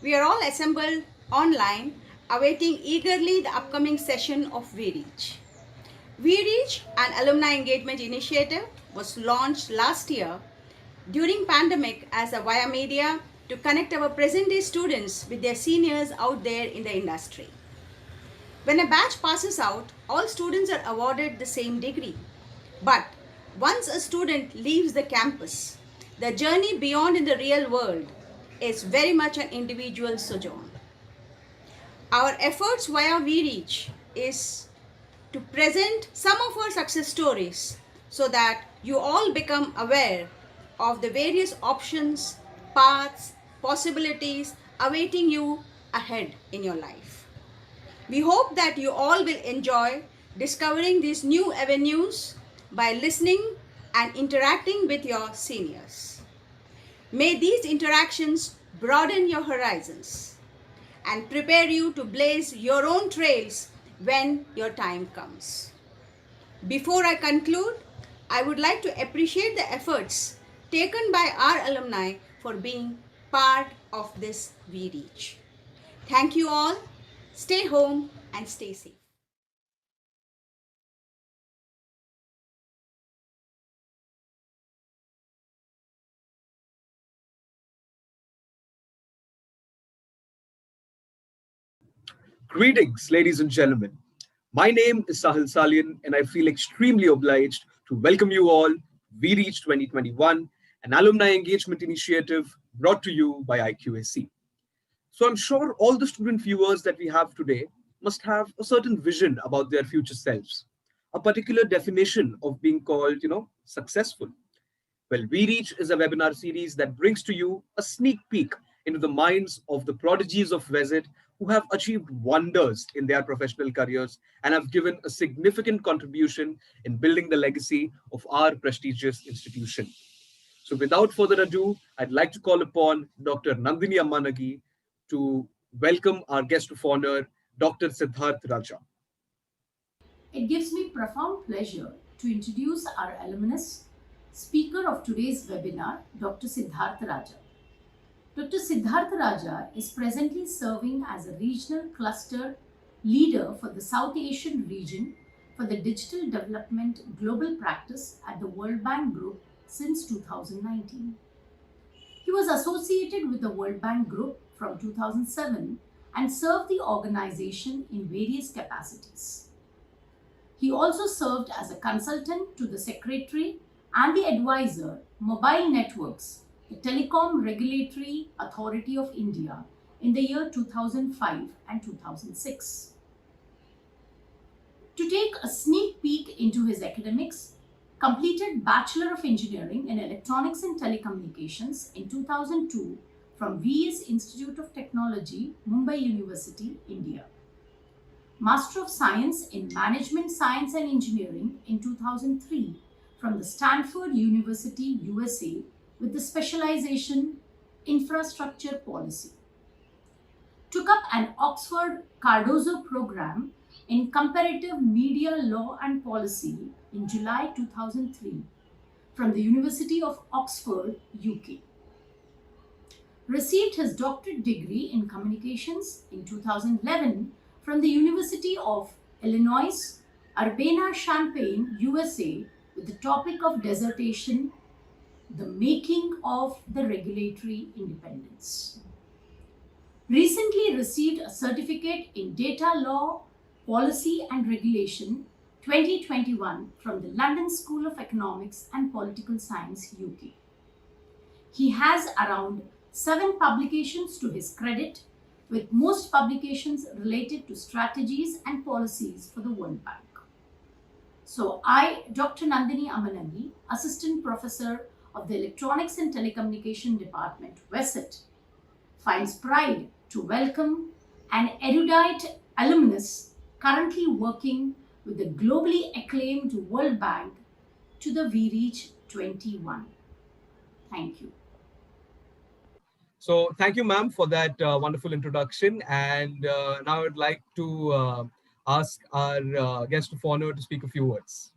We are all assembled online, awaiting eagerly the upcoming session of WeReach. WeReach, an alumni engagement initiative, was launched last year during pandemic as a via media to connect our present-day students with their seniors out there in the industry. When a batch passes out, all students are awarded the same degree. But once a student leaves the campus, the journey beyond in the real world is very much an individual sojourn. Our efforts via WeReach is to present some of our success stories so that you all become aware of the various options, paths, possibilities awaiting you ahead in your life. We hope that you all will enjoy discovering these new avenues by listening and interacting with your seniors. May these interactions broaden your horizons and prepare you to blaze your own trails when your time comes. Before I conclude, I would like to appreciate the efforts taken by our alumni for being part of this We Reach. Thank you all. Stay home and stay safe. Greetings, ladies and gentlemen. My name is Sahil Salian, and I feel extremely obliged to welcome you all. We Reach 2021, an alumni engagement initiative brought to you by IQAC. So I'm sure all the student viewers that we have today must have a certain vision about their future selves, a particular definition of being called, successful. Well, We Reach is a webinar series that brings to you a sneak peek into the minds of the prodigies of Visit who have achieved wonders in their professional careers and have given a significant contribution in building the legacy of our prestigious institution. So, without further ado, I'd like to call upon Dr. Nandini Ammanagi to welcome our guest of honor, Dr. Siddhartha Raja. It gives me profound pleasure to introduce our alumnus, speaker of today's webinar, Dr. Siddhartha Raja. Dr. Siddhartha Raja is presently serving as a regional cluster leader for the South Asian region for the Digital Development Global Practice at the World Bank Group since 2019. He was associated with the World Bank Group from 2007 and served the organization in various capacities. He also served as a consultant to the Secretary and the advisor, Mobile Networks, the Telecom Regulatory Authority of India, in the year 2005 and 2006. To take a sneak peek into his academics, completed Bachelor of Engineering in Electronics and Telecommunications in 2002 from VS Institute of Technology, Mumbai University, India. Master of Science in Management Science and Engineering in 2003 from the Stanford University, USA, with the specialization Infrastructure Policy. Took up an Oxford Cardozo program in Comparative Media Law and Policy in July 2003 from the University of Oxford, UK. Received his doctorate degree in Communications in 2011 from the University of Illinois, Urbana-Champaign, USA, with the topic of dissertation, The Making of the Regulatory Independence. Recently received a certificate in Data Law, Policy and Regulation 2021 from the London School of Economics and Political Science, UK. He has around 7 publications to his credit, with most publications related to strategies and policies for the World Bank. So I, Dr. Nandini Ammanagi, Assistant Professor of the Electronics and Telecommunication Department, VESIT, finds pride to welcome an erudite alumnus currently working with the globally acclaimed World Bank to the We Reach 21. Thank you. So thank you, ma'am, for that wonderful introduction. And now I'd like to ask our guest of honor to speak a few words.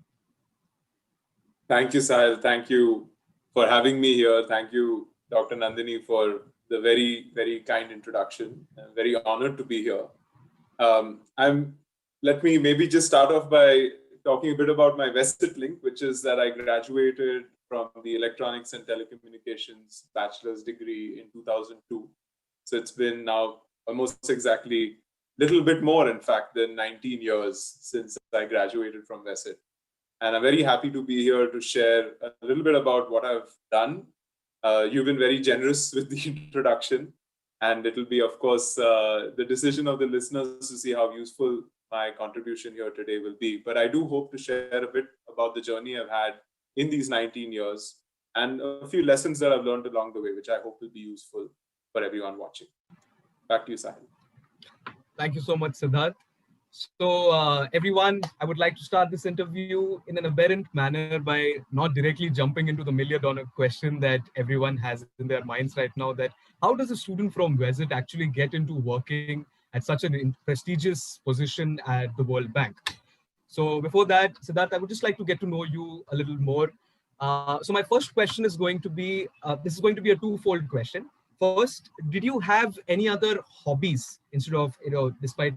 Thank you, Sahil. Thank you for having me here. Thank you, Dr. Nandini, for the very, very kind introduction. I'm very honored to be here. Let me maybe just start off by talking a bit about my vested link, which is that I graduated from the Electronics and Telecommunications bachelor's degree in 2002. So it's been now almost exactly a little bit more, in fact, than 19 years since I graduated from VESIT. And I'm very happy to be here to share a little bit about what I've done. You've been very generous with the introduction, and it'll be, of course, the decision of the listeners to see how useful my contribution here today will be. But I do hope to share a bit about the journey I've had in these 19 years, and a few lessons that I've learned along the way, which I hope will be useful for everyone watching. Back to you, Sahil. Thank you so much, Siddharth. So, everyone, I would like to start this interview in an aberrant manner by not directly jumping into the $1,000,000 question that everyone has in their minds right now, that how does a student from Visit actually get into working at such a prestigious position at the World Bank? So before that, Siddharth, I would just like to get to know you a little more. So my first question is going to be, this is going to be a twofold question. First, did you have any other hobbies instead of, despite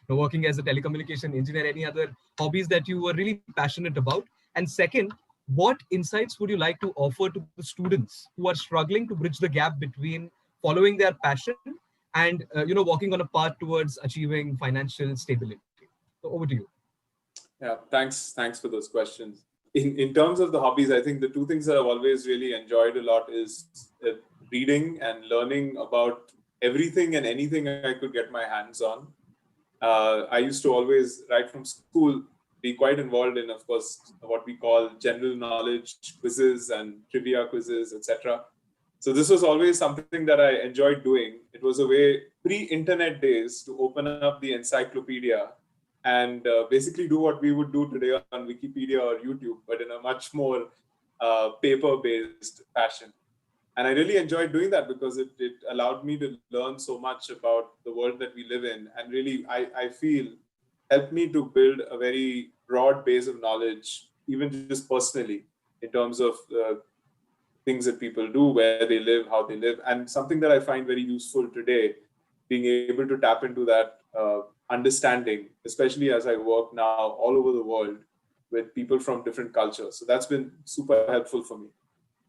working as a telecommunication engineer, any other hobbies that you were really passionate about? And second, what insights would you like to offer to the students who are struggling to bridge the gap between following their passion and, walking on a path towards achieving financial stability? So over to you. Yeah, thanks for those questions. In terms of the hobbies, I think the two things that I've always really enjoyed a lot is reading and learning about everything and anything I could get my hands on. I used to always, right from school, be quite involved in, of course, what we call general knowledge quizzes and trivia quizzes, etc. So this was always something that I enjoyed doing. It was a way, pre-internet days, to open up the encyclopedia and basically do what we would do today on Wikipedia or YouTube, but in a much more paper-based fashion. And I really enjoyed doing that because it allowed me to learn so much about the world that we live in, and really, I feel, helped me to build a very broad base of knowledge, even just personally, in terms of things that people do, where they live, how they live, and something that I find very useful today, being able to tap into that understanding, especially as I work now all over the world with people from different cultures. So that's been super helpful for me.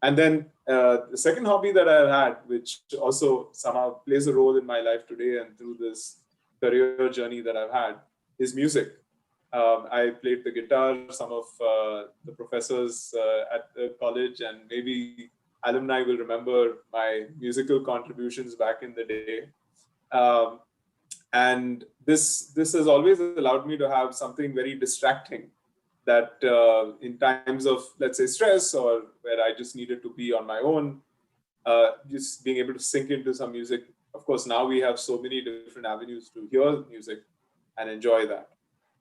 And then the second hobby that I've had, which also somehow plays a role in my life today and through this career journey that I've had, is music. I played the guitar. Some of the professors at the college and maybe alumni will remember my musical contributions back in the day. And this has always allowed me to have something very distracting that in times of, let's say, stress, or where I just needed to be on my own, just being able to sink into some music. Of course, now we have so many different avenues to hear music and enjoy that.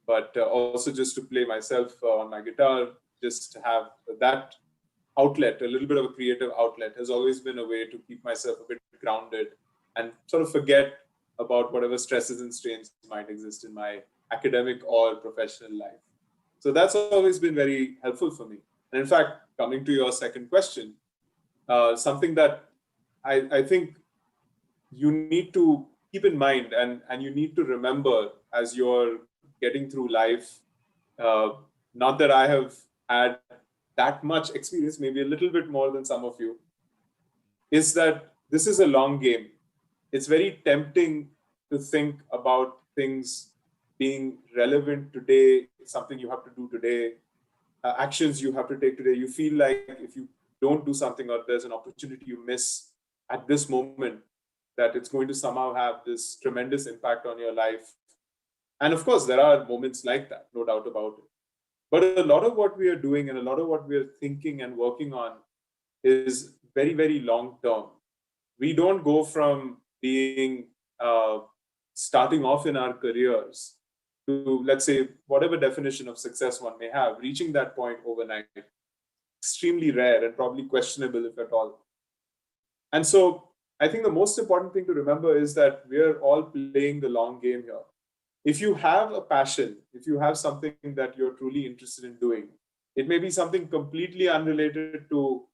But also just to play myself on my guitar, just to have that outlet, a little bit of a creative outlet, has always been a way to keep myself a bit grounded and sort of forget about whatever stresses and strains might exist in my academic or professional life. So that's always been very helpful for me. And in fact, coming to your second question, something that I think you need to keep in mind and you need to remember as you're getting through life, not that I have had that much experience, maybe a little bit more than some of you, is that this is a long game. It's very tempting to think about things being relevant today, something you have to do today, actions you have to take today. You feel like if you don't do something or there's an opportunity you miss at this moment, that it's going to somehow have this tremendous impact on your life. And of course, there are moments like that, no doubt about it. But a lot of what we are doing and a lot of what we are thinking and working on is very, very long term. We don't go from being starting off in our careers to, let's say, whatever definition of success one may have, reaching that point overnight. Extremely rare and probably questionable, if at all. And so I think the most important thing to remember is that we're all playing the long game here. If you have a passion, if you have something that you're truly interested in doing, it may be something completely unrelated to,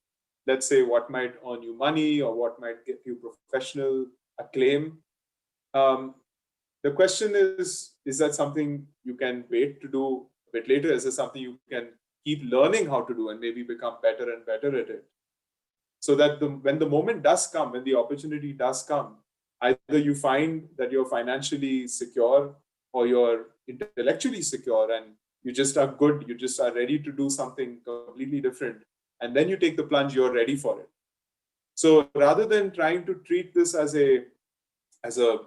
let's say, what might earn you money or what might get you professional acclaim. The question is that something you can wait to do a bit later? Is it something you can keep learning how to do and maybe become better and better at it? So that when the moment does come, when the opportunity does come, either you find that you're financially secure or you're intellectually secure and you just are good, you just are ready to do something completely different, and then you take the plunge, you're ready for it. So rather than trying to treat this as a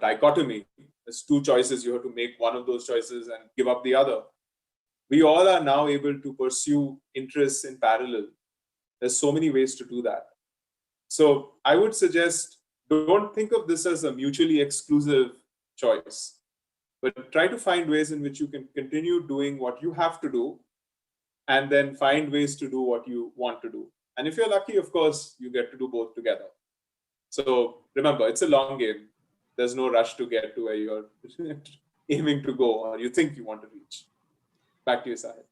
dichotomy, as two choices, you have to make one of those choices and give up the other. We all are now able to pursue interests in parallel. There's so many ways to do that. So I would suggest, don't think of this as a mutually exclusive choice, but try to find ways in which you can continue doing what you have to do and then find ways to do what you want to do. And if you're lucky, of course, you get to do both together. So remember, it's a long game. There's no rush to get to where you're aiming to go or you think you want to reach. Back to you, Sahil.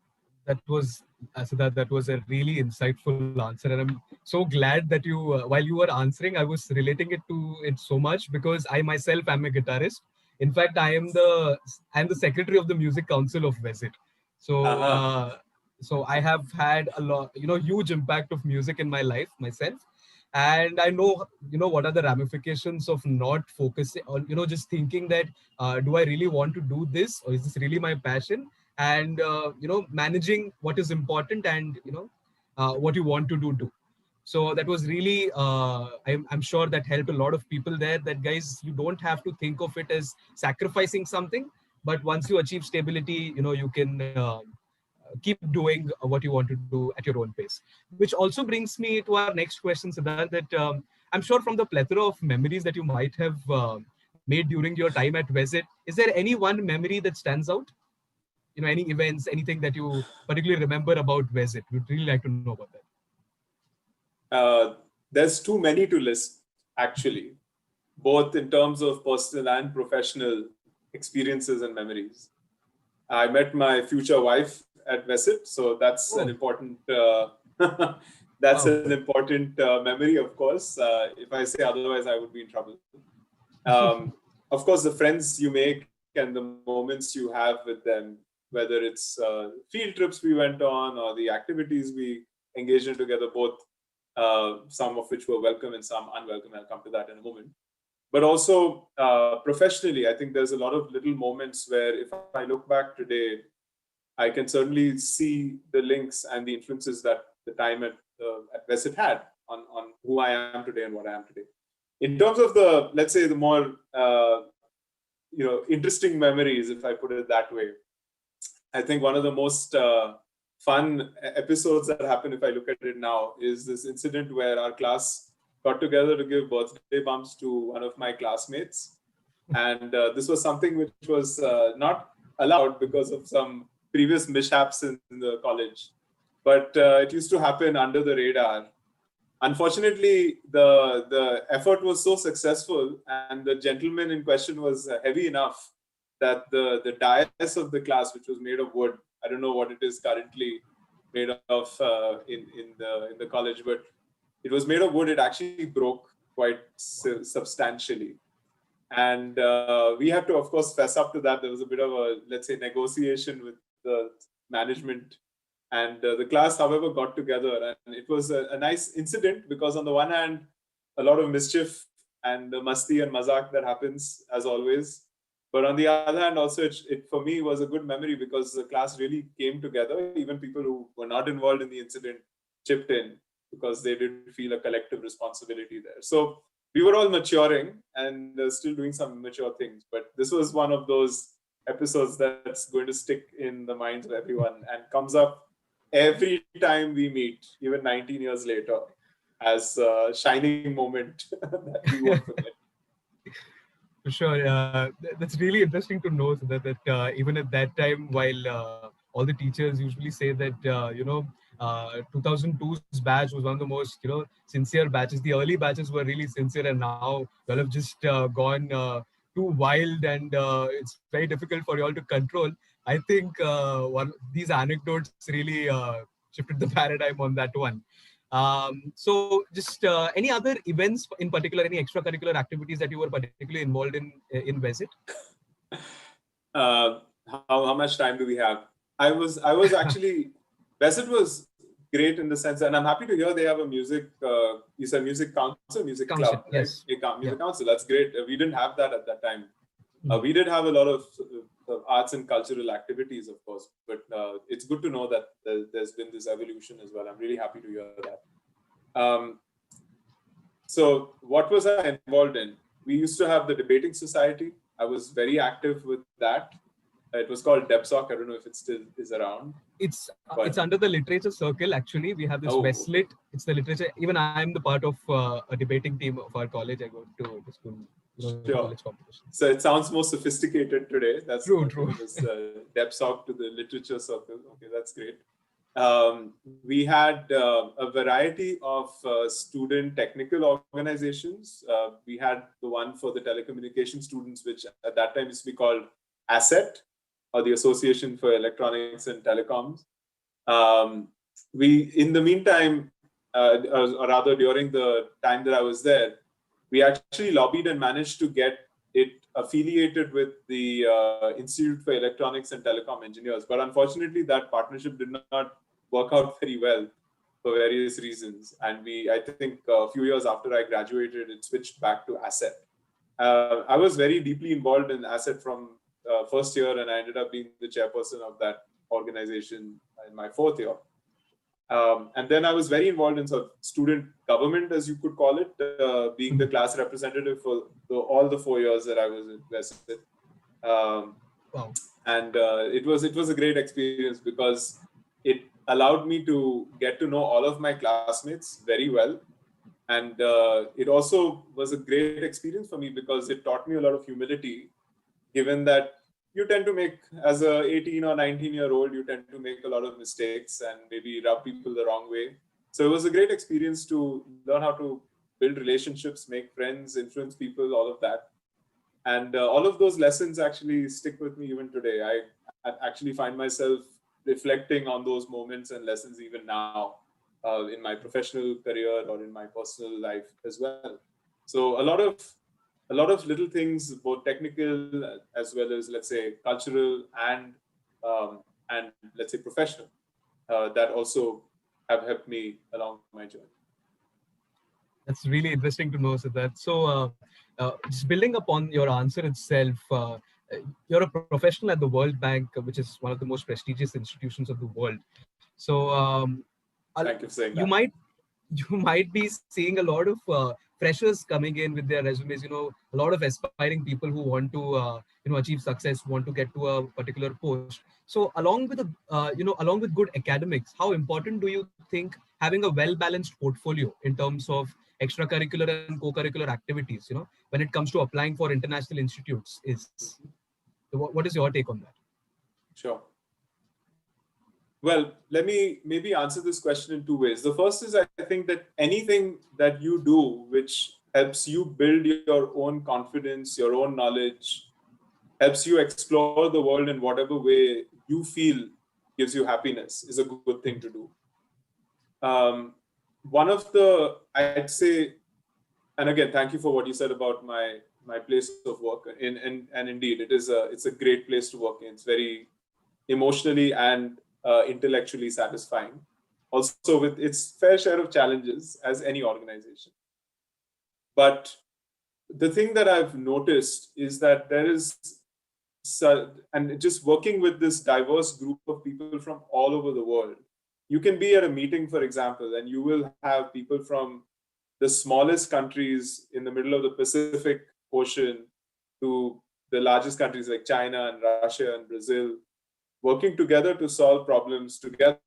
That was, Siddharth, that was a really insightful answer, and I'm so glad that you, while you were answering, I was relating it to it so much, because I myself am a guitarist. In fact, I am the secretary of the music council of Visit. So so I have had a lot, huge impact of music in my life myself, and I know, what are the ramifications of not focusing on, just thinking that, do I really want to do this, or is this really my passion? And managing what is important and what you want to do too. So that was really, I'm sure that helped a lot of people there, that guys, you don't have to think of it as sacrificing something, but once you achieve stability, you can keep doing what you want to do at your own pace. Which also brings me to our next question, Siddharth, that I'm sure from the plethora of memories that you might have made during your time at Visit, is there any one memory that stands out? Any events, anything that you particularly remember about Visit? We'd really like to know about that. There's too many to list, actually, both in terms of personal and professional experiences and memories. I met my future wife at Visit, so that's an important an important memory, of course. If I say otherwise, I would be in trouble. Of course, the friends you make and the moments you have with them, whether it's field trips we went on or the activities we engaged in together, both some of which were welcome and some unwelcome. I'll come to that in a moment. But also professionally, I think there's a lot of little moments where if I look back today, I can certainly see the links and the influences that the time at Visit had on who I am today and what I am today. In terms of the, let's say, the more interesting memories, if I put it that way, I think one of the most fun episodes that happened, if I look at it now, is this incident where our class got together to give birthday bumps to one of my classmates. And this was something which was not allowed because of some previous mishaps in the college. But it used to happen under the radar. Unfortunately, the effort was so successful and the gentleman in question was heavy enough that the dais of the class, which was made of wood, I don't know what it is currently made of in the college, but it was made of wood. It actually broke quite substantially. And we had to, of course, fess up to that. There was a bit of a, let's say, negotiation with the management. And the class, however, got together. And it was a nice incident because on the one hand, a lot of mischief and the masti and mazak that happens, as always. But on the other hand, also, it for me was a good memory because the class really came together. Even people who were not involved in the incident chipped in because they did feel a collective responsibility there. So we were all maturing and still doing some immature things. But this was one of those episodes that's going to stick in the minds of everyone and comes up every time we meet, even 19 years later, as a shining moment that we won't forget. For sure. That's really interesting to know that even at that time, while all the teachers usually say that, 2002's batch was one of the most, sincere batches. The early batches were really sincere, and now you all have just gone too wild, and it's very difficult for you all to control. I think these anecdotes really shifted the paradigm on that one. So just any other events in particular, any extracurricular activities that you were particularly involved in Visit? How much time do we have? I was actually, Visit was great in the sense, and I'm happy to hear they have a music, you said music council, music club, right? Yes. Music council, that's great. We didn't have that at that time. We did have a lot of arts and cultural activities, of course, but it's good to know that there's been this evolution as well. I'm really happy to hear that. So what was I involved in? We used to have the debating society. I was very active with that. It was called DebSoc. I don't know if it still is around. It's under the literature circle. Actually, we have this Westlit. It's the literature. Even I am the part of a debating team of our college. I go to the school, college competition. So it sounds more sophisticated today. That's true. This DebSoc to the literature circle. Okay, that's great. We had a variety of student technical organizations. We had the one for the telecommunication students, which at that time used to be called ASET, or the Association for Electronics and Telecoms. In the meantime, or rather during the time that I was there, we actually lobbied and managed to get it affiliated with the Institute for Electronics and Telecom Engineers. But unfortunately, that partnership did not work out very well for various reasons. And I think a few years after I graduated, it switched back to ASET. I was very deeply involved in ASET from first year, and I ended up being the chairperson of that organization in my fourth year. And then I was very involved in sort of student government, as you could call it, being the class representative for all the 4 years that I was invested. Wow. And it was a great experience because it allowed me to get to know all of my classmates very well. And it also was a great experience for me because it taught me a lot of humility, given that you tend to make, as a 18 or 19-year-old, you tend to make a lot of mistakes and maybe rub people the wrong way. So it was a great experience to learn how to build relationships, make friends, influence people, all of that. And all of those lessons actually stick with me even today. I actually find myself reflecting on those moments and lessons even now in my professional career or in my personal life as well. So a lot of little things, both technical as well as, let's say, cultural and let's say professional, that also have helped me along my journey. That's really interesting to know, Siddharth. So just building upon your answer itself, you're a professional at the World Bank, which is one of the most prestigious institutions of the world. So thank you for saying that. You might be seeing a lot of freshers coming in with their resumes, a lot of aspiring people who want to, achieve success, want to get to a particular post. So along with along with good academics, how important do you think having a well-balanced portfolio in terms of extracurricular and co-curricular activities, when it comes to applying for international institutes is? So what is your take on that? Sure. Well, let me maybe answer this question in two ways. The first is, I think that anything that you do which helps you build your own confidence, your own knowledge, helps you explore the world in whatever way you feel gives you happiness is a good thing to do. One of the, I'd say, and again, thank you for what you said about my place of work. And indeed, it's a great place to work in. It's very emotionally and intellectually satisfying. Also with its fair share of challenges as any organization. But the thing that I've noticed is that there is, and just working with this diverse group of people from all over the world, you can be at a meeting, for example, and you will have people from the smallest countries in the middle of the Pacific Ocean to the largest countries like China and Russia and Brazil, working together to solve problems together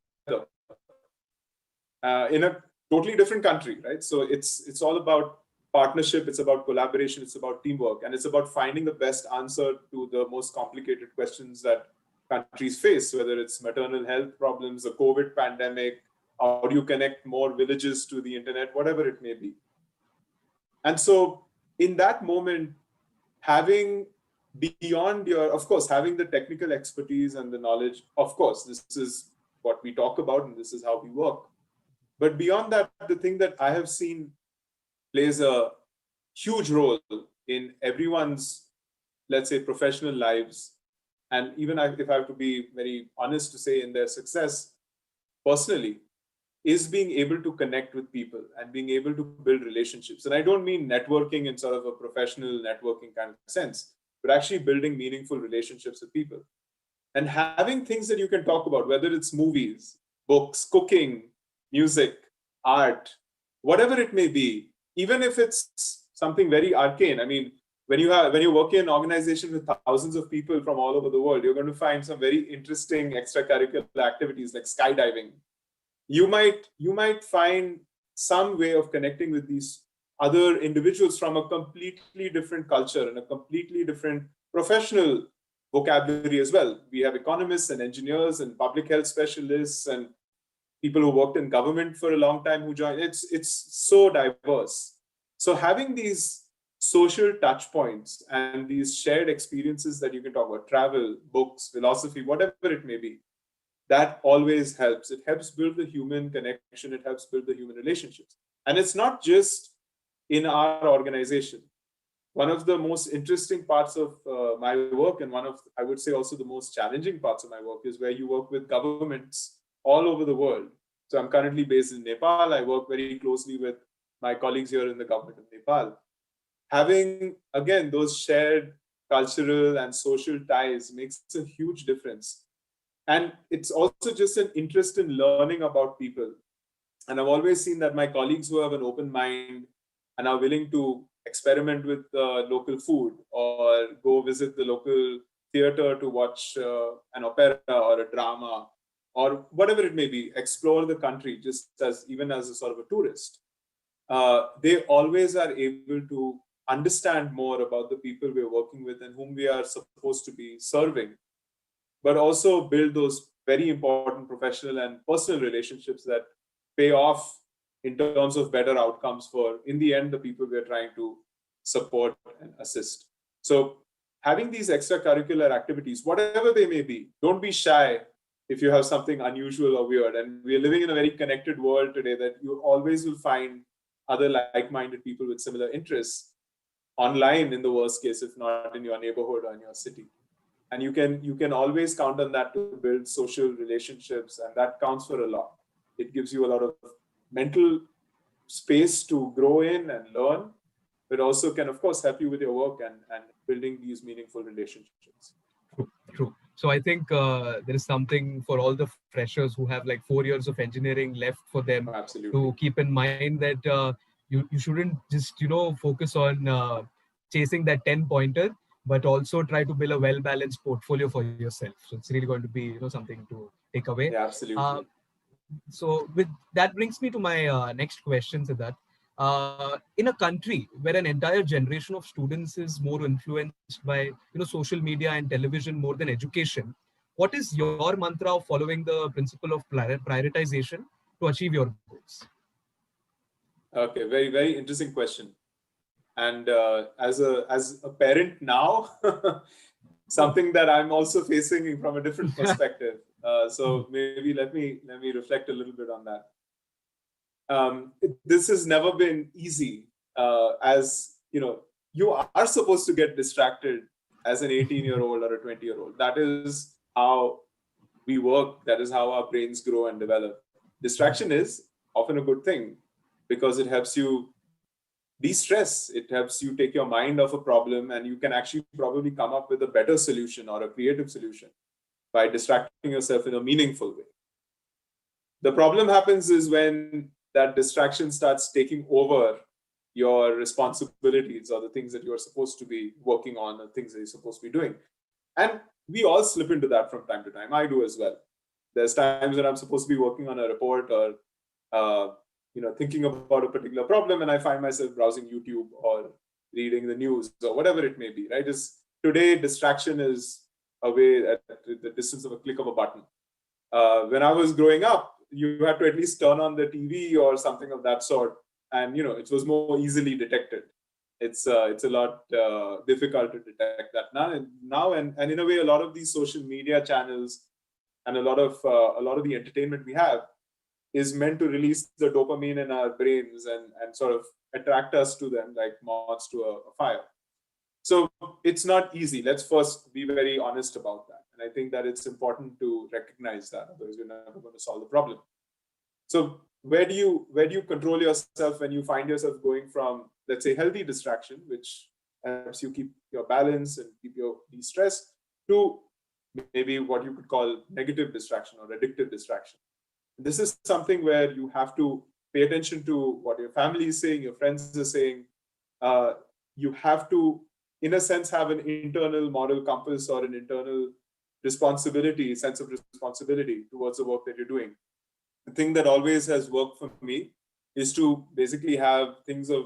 in a totally different country, right? So it's all about partnership, it's about collaboration, it's about teamwork, and it's about finding the best answer to the most complicated questions that countries face, whether it's maternal health problems, the COVID pandemic, how do you connect more villages to the internet, whatever it may be. And so in that moment, having beyond your, of course, having the technical expertise and the knowledge, of course, this is what we talk about and this is how we work. But beyond that, the thing that I have seen plays a huge role in everyone's, let's say, professional lives. And even if I have to be very honest to say in their success personally, is being able to connect with people and being able to build relationships. And I don't mean networking in sort of a professional networking kind of sense, but actually building meaningful relationships with people. And having things that you can talk about, whether it's movies, books, cooking, music, art, whatever it may be, even if it's something very arcane. I mean, when you work in an organization with thousands of people from all over the world, you're going to find some very interesting extracurricular activities like skydiving. You might find some way of connecting with these other individuals from a completely different culture and a completely different professional vocabulary as well. We have economists and engineers and public health specialists and people who worked in government for a long time who join. It's so diverse. So having these social touch points and these shared experiences that you can talk about, travel, books, philosophy, whatever it may be, that always helps. It helps build the human connection. It helps build the human relationships. And it's not just in our organization. One of the most interesting parts of my work, and one of, I would say also the most challenging parts of my work, is where you work with governments all over the world. So I'm currently based in Nepal. I work very closely with my colleagues here in the government of Nepal. Having, again, those shared cultural and social ties makes a huge difference. And it's also just an interest in learning about people. And I've always seen that my colleagues who have an open mind and are willing to experiment with local food or go visit the local theater to watch an opera or a drama or whatever it may be, explore the country just as even as a sort of a tourist. They always are able to understand more about the people we're working with and whom we are supposed to be serving, but also build those very important professional and personal relationships that pay off in terms of better outcomes for, in the end, the people we're trying to support and assist. So having these extracurricular activities, whatever they may be, don't be shy if you have something unusual or weird. And we're living in a very connected world today that you always will find other like-minded people with similar interests online, in the worst case, if not in your neighborhood or in your city. And you can always count on that to build social relationships, and that counts for a lot. It gives you a lot of mental space to grow in and learn, but also can, of course, help you with your work and building these meaningful relationships. True. So I think there is something for all the freshers who have like 4 years of engineering left for them. Absolutely. To keep in mind that you shouldn't just focus on chasing that 10-pointer, but also try to build a well-balanced portfolio for yourself. So it's really going to be something to take away. Yeah, absolutely. So with that brings me to my next question, Siddharth. In a country where an entire generation of students is more influenced by social media and television more than education, what is your mantra of following the principle of prioritization to achieve your goals? Okay, very, very interesting question. And as a parent now, something that I'm also facing from a different perspective. So maybe let me reflect a little bit on that. This has never been easy. As you are supposed to get distracted as an 18-year-old or a 20-year-old. That is how we work. That is how our brains grow and develop. Distraction is often a good thing because it helps you de-stress. It helps you take your mind off a problem, and you can actually probably come up with a better solution or a creative solution by distracting yourself in a meaningful way. The problem happens is when that distraction starts taking over your responsibilities or the things that you're supposed to be working on, or things that you're supposed to be doing. And we all slip into that from time to time. I do as well. There's times when I'm supposed to be working on a report or thinking about a particular problem, and I find myself browsing YouTube or reading the news or whatever it may be, right? Today, distraction is away at the distance of a click of a button. When I was growing up, you had to at least turn on the TV or something of that sort, and it was more easily detected. It's a lot difficult to detect that now, and in a way, a lot of these social media channels and a lot of the entertainment we have is meant to release the dopamine in our brains and sort of attract us to them like moths to a fire. So it's not easy. Let's first be very honest about that. And I think that it's important to recognize that, otherwise you're never going to solve the problem. So where do you control yourself when you find yourself going from, let's say, healthy distraction, which helps you keep your balance and keep your de-stress, to maybe what you could call negative distraction or addictive distraction? This is something where you have to pay attention to what your family is saying, your friends are saying. You have to in a sense, have an internal moral compass or an internal responsibility, sense of responsibility towards the work that you're doing. The thing that always has worked for me is to basically have things of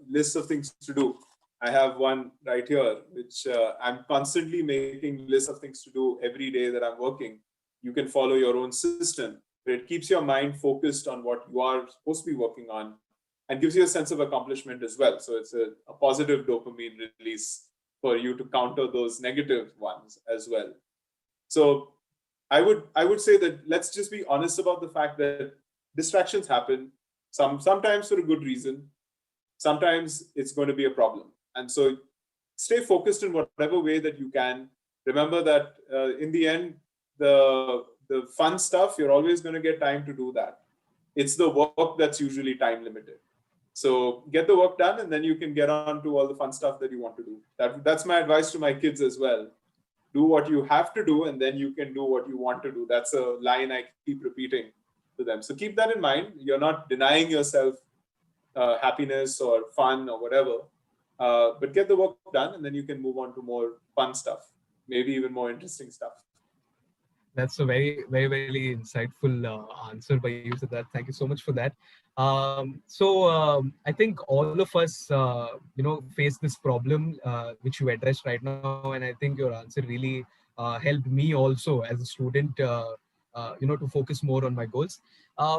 lists of things to do. I have one right here, which I'm constantly making lists of things to do every day that I'm working. You can follow your own system, but it keeps your mind focused on what you are supposed to be working on and gives you a sense of accomplishment as well. So it's a positive dopamine release for you to counter those negative ones as well. So I would say that let's just be honest about the fact that distractions happen, sometimes for a good reason, sometimes it's going to be a problem. And so stay focused in whatever way that you can. Remember that in the end, the fun stuff, you're always going to get time to do that. It's the work that's usually time limited. So get the work done, and then you can get on to all the fun stuff that you want to do. That's my advice to my kids as well. Do what you have to do, and then you can do what you want to do. That's a line I keep repeating to them. So keep that in mind. You're not denying yourself happiness or fun or whatever, but get the work done, and then you can move on to more fun stuff, maybe even more interesting stuff. That's a very, very, very insightful answer by you, Siddharth. Thank you so much for that. I think all of us, face this problem which you addressed right now, and I think your answer really helped me also as a student, to focus more on my goals.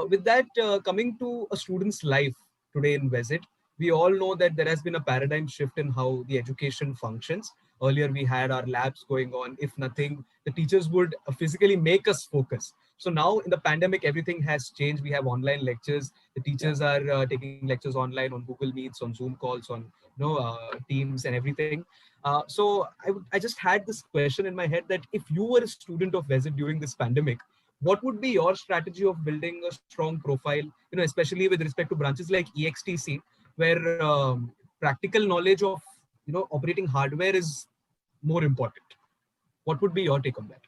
With that, coming to a student's life today in Visit, we all know that there has been a paradigm shift in how the education functions. Earlier, we had our labs going on. If nothing, the teachers would physically make us focus. So now in the pandemic, everything has changed. We have online lectures. The teachers are taking lectures online on Google Meets, on Zoom calls, on Teams and everything. I just had this question in my head that if you were a student of Visit during this pandemic, what would be your strategy of building a strong profile, especially with respect to branches like EXTC, where practical knowledge of operating hardware is more important? What would be your take on that?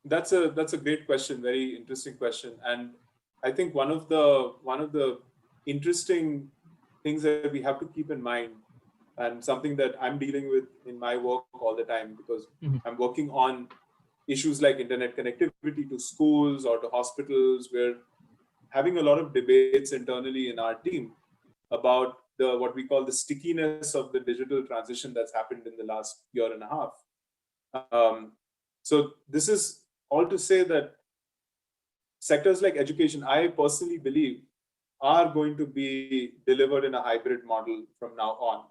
That's a great question, very interesting question, and I think one of the interesting things that we have to keep in mind, and something that I'm dealing with in my work all the time, because I'm working on issues like internet connectivity to schools or to hospitals. We're having a lot of debates internally in our team about what we call the stickiness of the digital transition that's happened in the last year and a half. So this is all to say that sectors like education, I personally believe, are going to be delivered in a hybrid model from now on.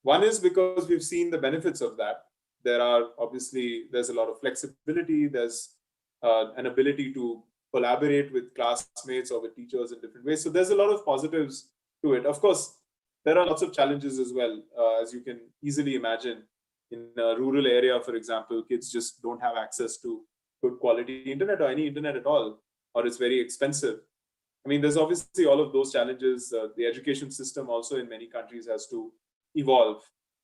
One is because we've seen the benefits of that. There's a lot of flexibility. There's an ability to collaborate with classmates or with teachers in different ways. So there's a lot of positives to it. Of course, there are lots of challenges as well, as you can easily imagine. In a rural area, for example, kids just don't have access to good quality internet or any internet at all, or it's very expensive. I mean, there's obviously all of those challenges. The education system also in many countries has to evolve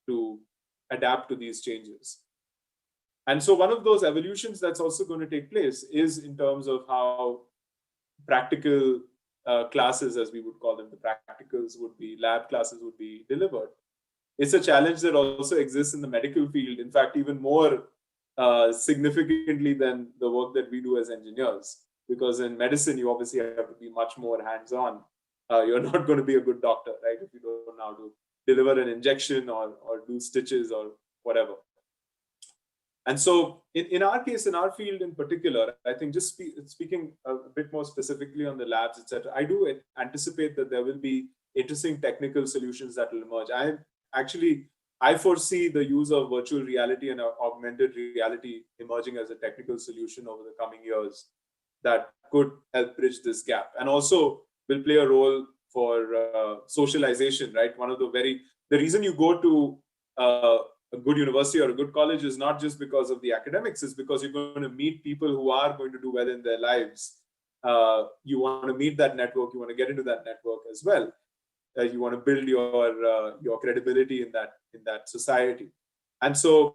to adapt to these changes. And so one of those evolutions that's also going to take place is in terms of how practical classes, as we would call them, the practicals would be, lab classes would be delivered. It's a challenge that also exists in the medical field, in fact, even more significantly than the work that we do as engineers. Because in medicine, you obviously have to be much more hands-on. You're not going to be a good doctor, right, if you don't know how to deliver an injection or do stitches or whatever. And so in our case, in our field in particular, I think just speaking a bit more specifically on the labs, etc., I do anticipate that there will be interesting technical solutions that will emerge. I foresee the use of virtual reality and augmented reality emerging as a technical solution over the coming years that could help bridge this gap, and also will play a role for socialization, right? The reason you go to a good university or a good college is not just because of the academics, it's because you're going to meet people who are going to do well in their lives. You want to meet that network, you want to get into that network as well. You want to build your credibility in that society. And so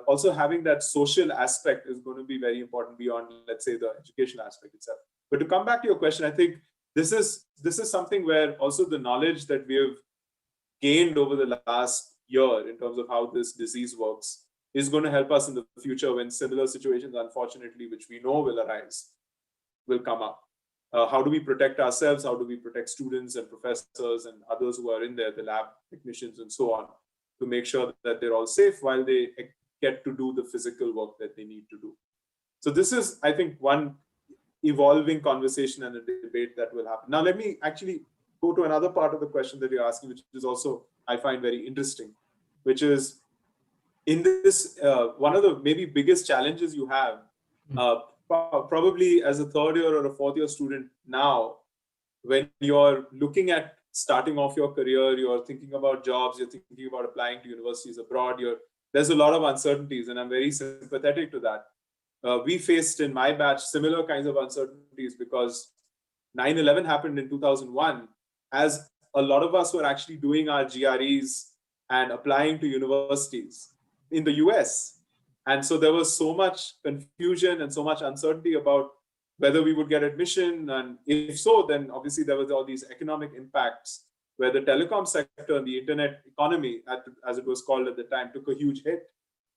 also having that social aspect is going to be very important beyond, let's say, the education aspect itself. But to come back to your question, I think this is something where also the knowledge that we have gained over the last year in terms of how this disease works is going to help us in the future when similar situations, unfortunately, which we know will arise, will come up. How do we protect ourselves? How do we protect students and professors and others who are in there, the lab technicians and so on, to make sure that they're all safe while they get to do the physical work that they need to do. So this is, I think, one evolving conversation and a debate that will happen. Now, let me actually go to another part of the question that you're asking, which is also, I find very interesting, which is in this, one of the maybe biggest challenges you have, probably as a third year or a fourth year student now, when you're looking at starting off your career, you're thinking about jobs, you're thinking about applying to universities abroad, there's a lot of uncertainties, and I'm very sympathetic to that. We faced in my batch similar kinds of uncertainties because 9/11 happened in 2001, as a lot of us were actually doing our GREs and applying to universities in the US. And so there was so much confusion and so much uncertainty about whether we would get admission. And if so, then obviously there was all these economic impacts where the telecom sector and the internet economy, as it was called at the time, took a huge hit,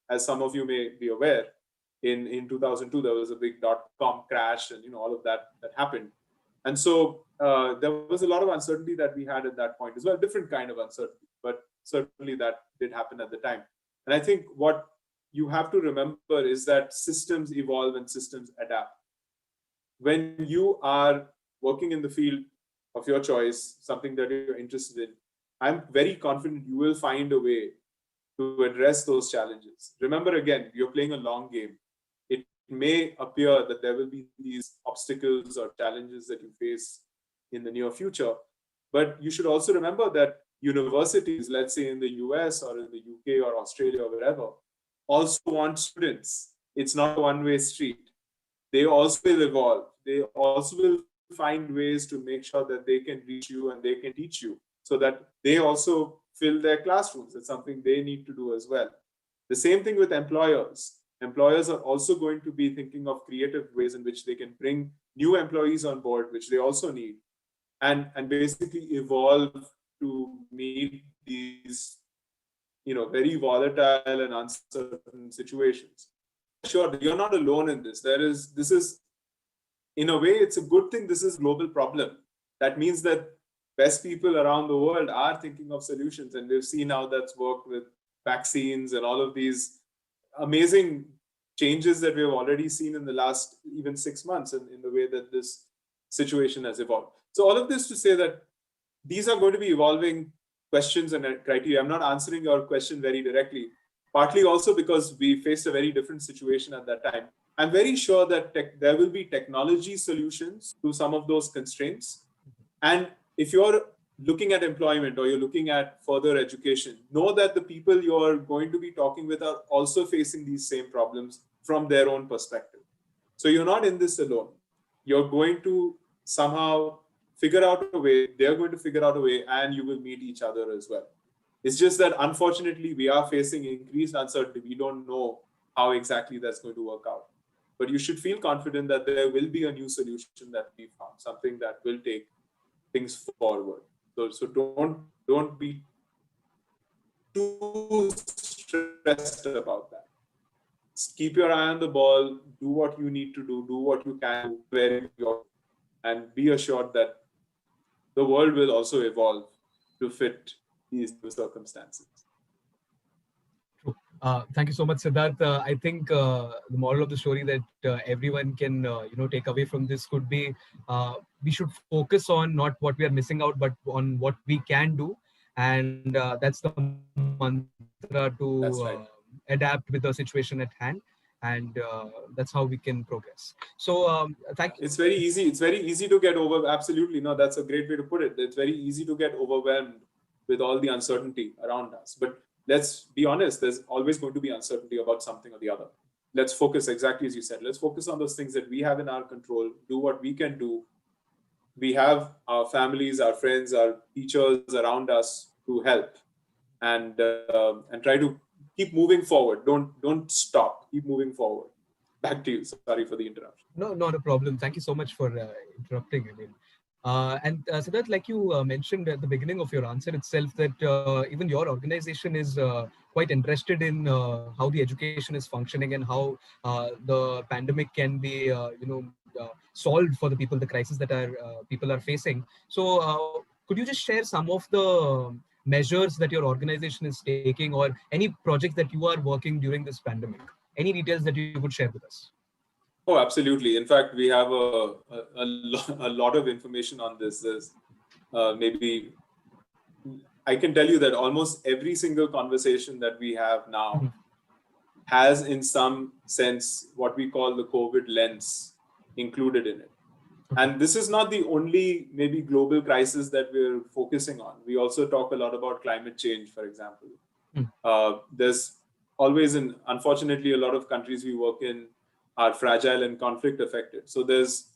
as some of you may be aware. In 2002, there was a big dot-com crash and all of that happened. And so there was a lot of uncertainty that we had at that point as well, different kind of uncertainty, but certainly that did happen at the time. And I think what you have to remember is that systems evolve and systems adapt. When you are working in the field of your choice, something that you're interested in, I'm very confident you will find a way to address those challenges. Remember, again, you're playing a long game. It may appear that there will be these obstacles or challenges that you face in the near future, but you should also remember that universities, let's say in the US or in the UK or Australia or wherever, also want students. It's not a one-way street. They also will evolve. They also will find ways to make sure that they can reach you and they can teach you, so that they also fill their classrooms. It's something they need to do as well. The same thing with employers. Employers are also going to be thinking of creative ways in which they can bring new employees on board, which they also need, and basically evolve to meet these very volatile and uncertain situations. Sure, you're not alone in this. This is, in a way, it's a good thing. This is a global problem. That means that best people around the world are thinking of solutions, and we've seen how that's worked with vaccines and all of these amazing changes that we've already seen in the last even 6 months in the way that this situation has evolved. So all of this to say that these are going to be evolving questions and criteria. I'm not answering your question very directly, partly also because we faced a very different situation at that time. I'm very sure that there will be technology solutions to some of those constraints. And if you're looking at employment or you're looking at further education, know that the people you're going to be talking with are also facing these same problems from their own perspective. So you're not in this alone. You're going to somehow figure out a way, they're going to figure out a way, and you will meet each other as well. It's just that, unfortunately, we are facing increased uncertainty. We don't know how exactly that's going to work out. But you should feel confident that there will be a new solution that we found, something that will take things forward. So don't be too stressed about that. Just keep your eye on the ball, do what you need to do what you can do, where you're, and be assured that the world will also evolve to fit these new circumstances. Thank you so much, Siddharth. I think the moral of the story that everyone can take away from this could be we should focus on not what we are missing out, but on what we can do, and that's the mantra to right. Adapt with the situation at hand, and that's how we can progress. So thank you. It's very easy. It's very easy to get over. Absolutely, no, that's a great way to put it. It's very easy to get overwhelmed with all the uncertainty around us, but let's be honest, there's always going to be uncertainty about something or the other. Let's focus, exactly as you said, let's focus on those things that we have in our control, do what we can do. We have our families, our friends, our teachers around us to help, and try to keep moving forward. Don't stop, keep moving forward. Back to you. Sorry for the interruption. No, not a problem. Thank you so much for interrupting. I mean, And Siddharth, like you mentioned at the beginning of your answer itself, that even your organization is quite interested in how the education is functioning and how the pandemic can be, solved for the people, the crisis that are people are facing. So, could you just share some of the measures that your organization is taking, or any projects that you are working during this pandemic? Any details that you could share with us? Oh, absolutely. In fact, we have a lot of information on this. There's maybe I can tell you that almost every single conversation that we have now has, in some sense, what we call the COVID lens included in it. And this is not the only maybe global crisis that we're focusing on. We also talk a lot about climate change, for example. There's always, unfortunately, a lot of countries we work in are fragile and conflict affected. So there's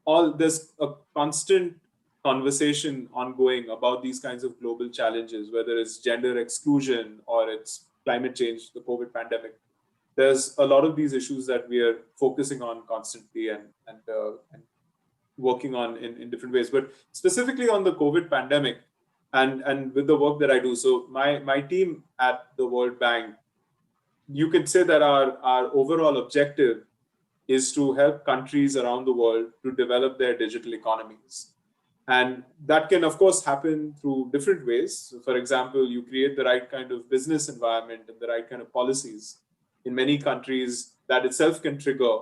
a constant conversation ongoing about these kinds of global challenges, whether it's gender exclusion or it's climate change, the COVID pandemic. There's a lot of these issues that we are focusing on constantly and working on in different ways. But specifically on the COVID pandemic and with the work that I do, so my team at the World Bank, you could say that our overall objective is to help countries around the world to develop their digital economies. And that can, of course, happen through different ways. So for example, you create the right kind of business environment and the right kind of policies. In many countries, that itself can trigger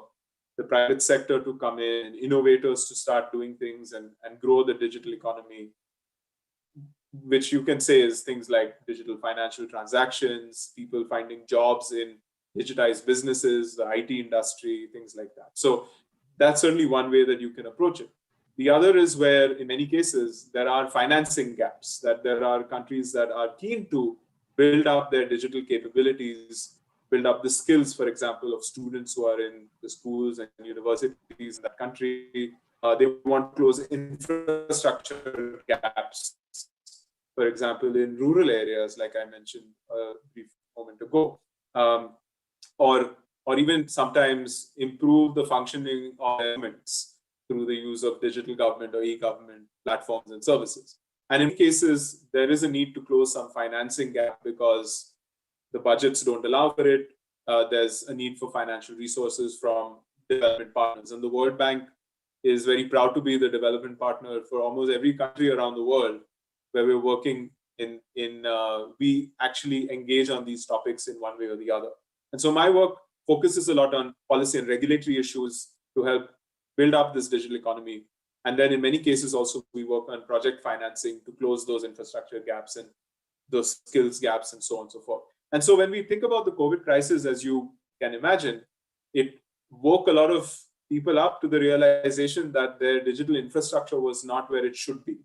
the private sector to come in, innovators to start doing things and grow the digital economy, which you can say is things like digital financial transactions, people finding jobs in digitized businesses, the IT industry, things like that. So that's certainly one way that you can approach it. The other is where, in many cases, there are financing gaps, that there are countries that are keen to build up their digital capabilities, build up the skills, for example, of students who are in the schools and universities in that country. They want to close infrastructure gaps, for example, in rural areas, like I mentioned a brief moment ago. Or even sometimes improve the functioning of governments through the use of digital government or e-government platforms and services. And in cases, there is a need to close some financing gap because the budgets don't allow for it. There's a need for financial resources from development partners. And the World Bank is very proud to be the development partner for almost every country around the world where we're working we actually engage on these topics in one way or the other. And so my work focuses a lot on policy and regulatory issues to help build up this digital economy. And then in many cases also, we work on project financing to close those infrastructure gaps and those skills gaps and so on and so forth. And so when we think about the COVID crisis, as you can imagine, it woke a lot of people up to the realization that their digital infrastructure was not where it should be.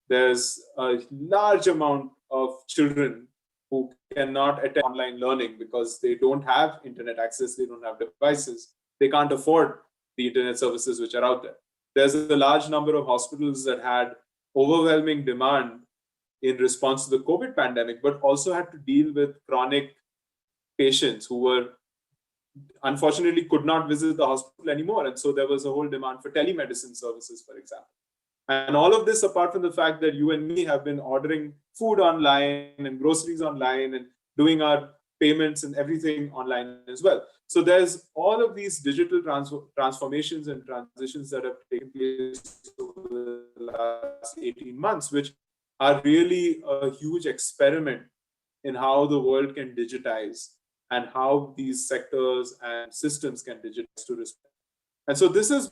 There's a large amount of children who cannot attend online learning because they don't have internet access, they don't have devices, they can't afford the internet services which are out there. There's a large number of hospitals that had overwhelming demand in response to the COVID pandemic, but also had to deal with chronic patients who were unfortunately could not visit the hospital anymore. And so there was a whole demand for telemedicine services, for example. And all of this, apart from the fact that you and me have been ordering food online and groceries online and doing our payments and everything online as well. So there's all of these digital transformations and transitions that have taken place over the last 18 months, which are really a huge experiment in how the world can digitize and how these sectors and systems can digitize to respond. And so this has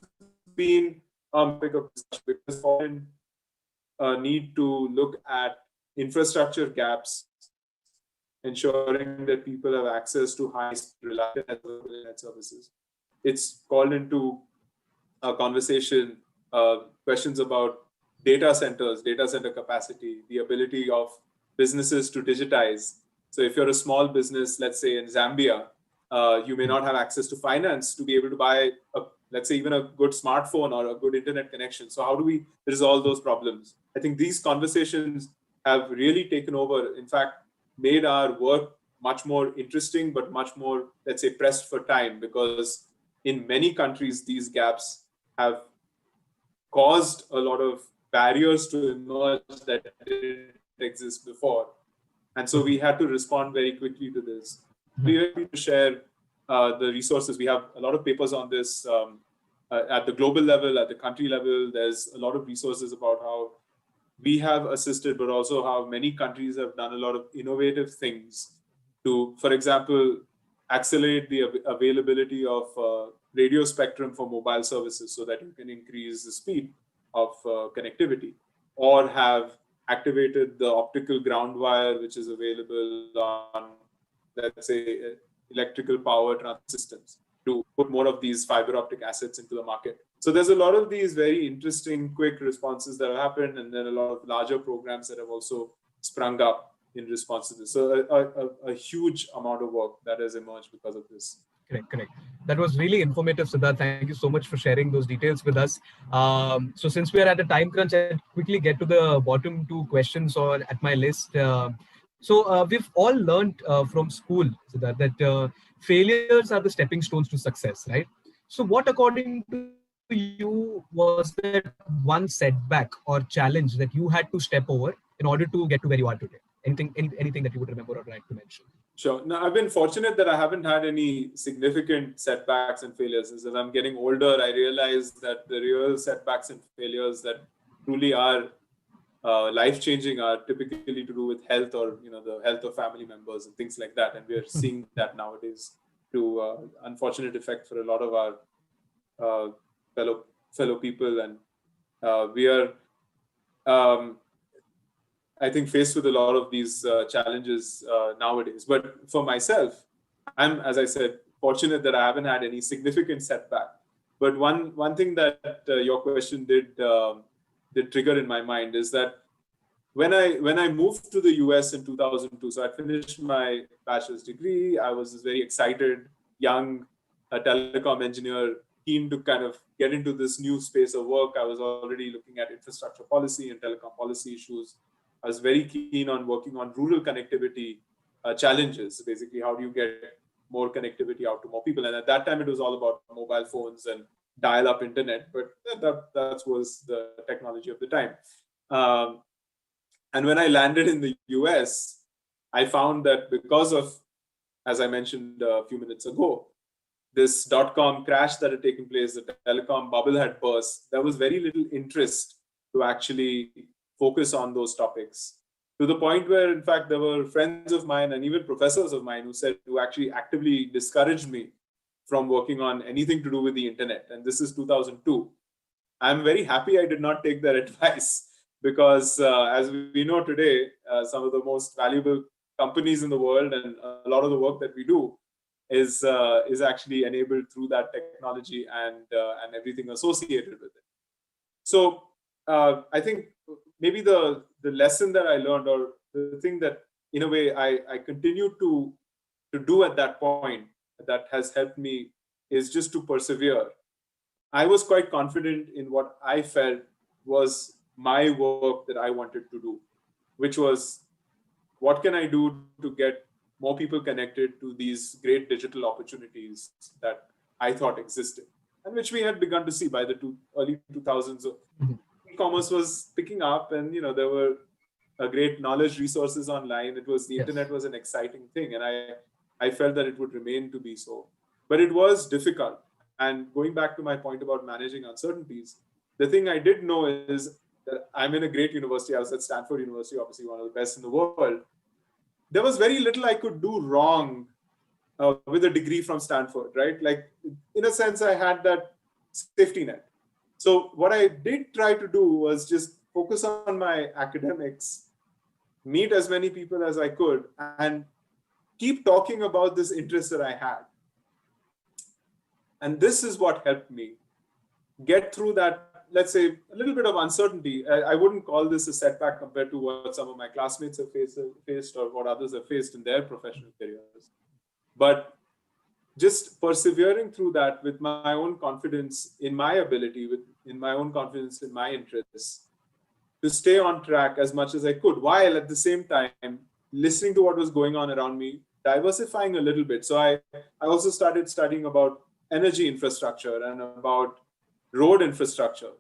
been big of discussion because often need to look at infrastructure gaps, ensuring that people have access to high reliable internet services. It's called into a conversation questions about data centers, data center capacity, the ability of businesses to digitize. So if you're a small business, let's say in Zambia, you may not have access to finance to be able to buy let's say even a good smartphone or a good internet connection. So how do we resolve those problems? I think these conversations have really taken over, in fact, made our work much more interesting, but much more, let's say, pressed for time, because in many countries, these gaps have caused a lot of barriers to emerge that didn't exist before. And so we had to respond very quickly to this. We were happy to share the resources. We have a lot of papers on this at the global level, at the country level. There's a lot of resources about how we have assisted, but also how many countries have done a lot of innovative things to, for example, accelerate the availability of radio spectrum for mobile services so that you can increase the speed of connectivity, or have activated the optical ground wire, which is available on, let's say, electrical power transit systems, to put more of these fiber optic assets into the market. So there's a lot of these very interesting, quick responses that have happened, and then a lot of larger programs that have also sprung up in response to this. So a huge amount of work that has emerged because of this. Correct. That was really informative, Siddharth. Thank you so much for sharing those details with us. So since we are at a time crunch, I'll quickly get to the bottom two questions at my list. So we've all learned from school, Siddharth, that failures are the stepping stones to success, right? So what, according to you, was that one setback or challenge that you had to step over in order to get to where you are today? Anything that you would remember or like to mention? Sure. Now, I've been fortunate that I haven't had any significant setbacks and failures. As I'm getting older, I realize that the real setbacks and failures that truly are life-changing are typically to do with health, or the health of family members and things like that. And we are seeing that nowadays, to unfortunate effect for a lot of our fellow people, and we are, I think, faced with a lot of these challenges nowadays. But for myself, I'm, as I said, fortunate that I haven't had any significant setback. But one thing that your question did trigger in my mind is that when I moved to the US in 2002, so I finished my bachelor's degree. I was this very excited young telecom engineer, keen to kind of get into this new space of work. I was already looking at infrastructure policy and telecom policy issues. I was very keen on working on rural connectivity challenges. Basically, how do you get more connectivity out to more people? And at that time, it was all about mobile phones and dial-up internet, but that was the technology of the time. And when I landed in the US, I found that because of, as I mentioned a few minutes ago, this dot-com crash that had taken place, the telecom bubble had burst, there was very little interest to actually focus on those topics, to the point where, in fact, there were friends of mine and even professors of mine who actually actively discouraged me from working on anything to do with the internet. And this is 2002. I'm very happy I did not take their advice, because as we know today, some of the most valuable companies in the world, and a lot of the work that we do is actually enabled through that technology and everything associated with it. So I think maybe the lesson that I learned, or the thing that in a way I continue to do at that point that has helped me, is just to persevere. I was quite confident in what I felt was my work that I wanted to do, which was, what can I do to get more people connected to these great digital opportunities that I thought existed, and which we had begun to see by the early 2000s. E-commerce was picking up, and there were great knowledge resources online. It was, the internet was an exciting thing, and I felt that it would remain to be so. But it was difficult. And going back to my point about managing uncertainties, the thing I did know is that I'm in a great university. I was at Stanford University, obviously one of the best in the world. There was very little I could do wrong with a degree from Stanford, right? Like, in a sense, I had that safety net. So what I did try to do was just focus on my academics, meet as many people as I could, and keep talking about this interest that I had. And this is what helped me get through that, let's say, a little bit of uncertainty. I wouldn't call this a setback compared to what some of my classmates have faced or what others have faced in their professional careers. But just persevering through that with my own confidence in my ability, in my own confidence in my interests, to stay on track as much as I could, while at the same time listening to what was going on around me, diversifying a little bit. So I also started studying about energy infrastructure and about road infrastructure.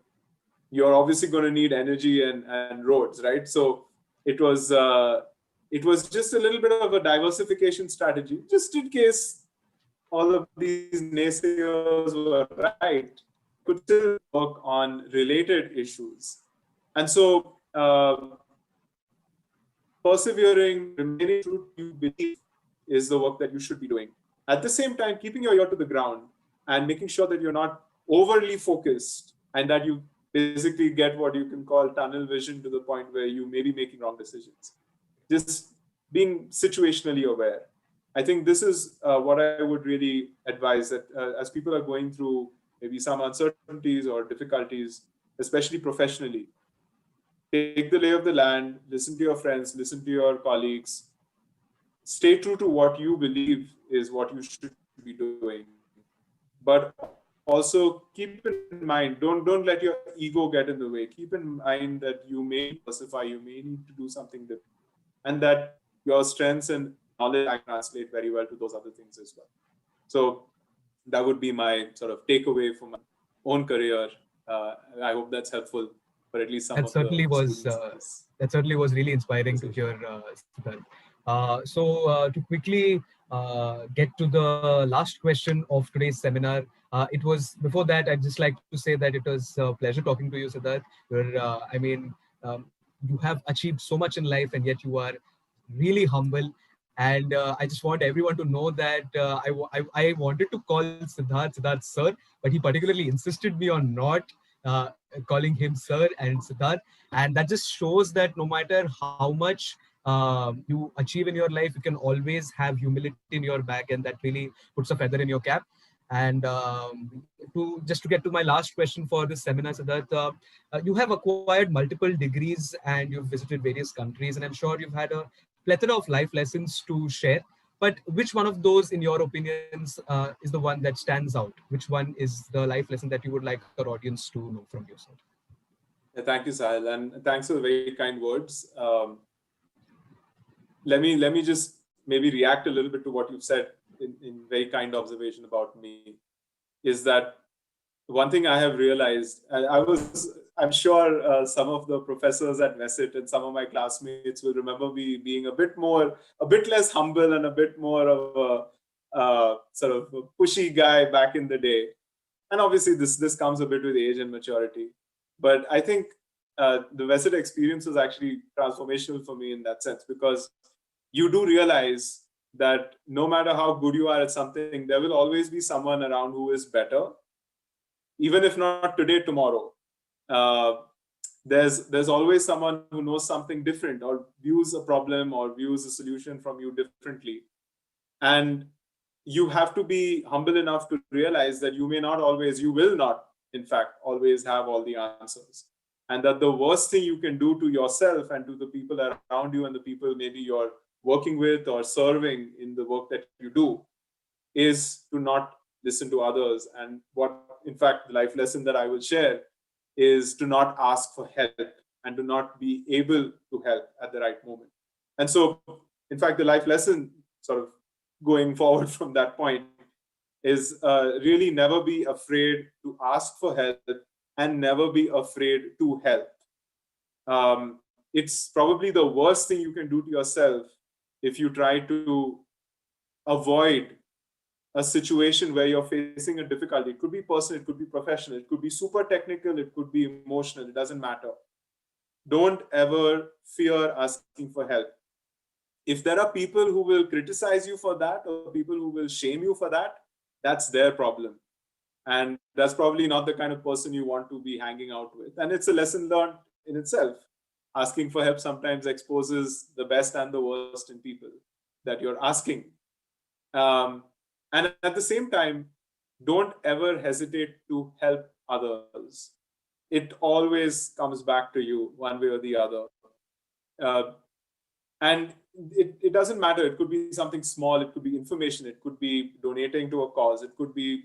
you're obviously going to need energy and roads, right? So it was just a little bit of a diversification strategy, just in case all of these naysayers were right, could still work on related issues. And so persevering, remaining true to you believe is the work that you should be doing. At the same time, keeping your ear to the ground and making sure that you're not overly focused and that you basically get what you can call tunnel vision to the point where you may be making wrong decisions. Just being situationally aware. I think this is what I would really advise, that as people are going through maybe some uncertainties or difficulties, especially professionally, take the lay of the land, listen to your friends, listen to your colleagues, stay true to what you believe is what you should be doing. But also keep in mind, don't let your ego get in the way. Keep in mind that you may diversify, you may need to do something different, and that your strengths and knowledge can translate very well to those other things as well. So that would be my sort of takeaway from my own career. I hope that's helpful for at least some of the students. That certainly was really inspiring to hear, Siddharth. To quickly get to the last question of today's seminar, it was before that I'd just like to say that it was a pleasure talking to you, Siddharth. You have achieved so much in life, and yet you are really humble. And I just want everyone to know that I wanted to call Siddharth sir, but he particularly insisted me on not calling him sir and Siddharth. And that just shows that no matter how much you achieve in your life, you can always have humility in your back, and that really puts a feather in your cap. And to get to my last question for this seminar, Siddharth, you have acquired multiple degrees and you've visited various countries, and I'm sure you've had a plethora of life lessons to share. But which one of those, in your opinions, is the one that stands out? Which one is the life lesson that you would like our audience to know from your side? Thank you, Sahil, and thanks for the very kind words. Let me just maybe react a little bit to what you've said in very kind observation about me. Is that one thing I have realized? I'm sure some of the professors at Vesit and some of my classmates will remember me being a bit less humble and a bit more of a sort of a pushy guy back in the day. And obviously this comes a bit with age and maturity. But I think the Vesit experience was actually transformational for me in that sense, because you do realize that no matter how good you are at something, there will always be someone around who is better, even if not today, tomorrow. There's always someone who knows something different or views a problem or views a solution from you differently. And you have to be humble enough to realize that you will not, in fact, always have all the answers. And that the worst thing you can do to yourself and to the people around you and the people maybe you're working with or serving in the work that you do is to not listen to others. And what, in fact, the life lesson that I will share is to not ask for help and to not be able to help at the right moment. And so, in fact, the life lesson sort of going forward from that point is really never be afraid to ask for help and never be afraid to help. It's probably the worst thing you can do to yourself if you try to avoid a situation where you're facing a difficulty. It could be personal, it could be professional, it could be super technical, it could be emotional, it doesn't matter. Don't ever fear asking for help. If there are people who will criticize you for that or people who will shame you for that, that's their problem. And that's probably not the kind of person you want to be hanging out with. And it's a lesson learned in itself. Asking for help sometimes exposes the best and the worst in people that you're asking. And at the same time, don't ever hesitate to help others. It always comes back to you one way or the other. And it doesn't matter. It could be something small. It could be information. It could be donating to a cause. It could be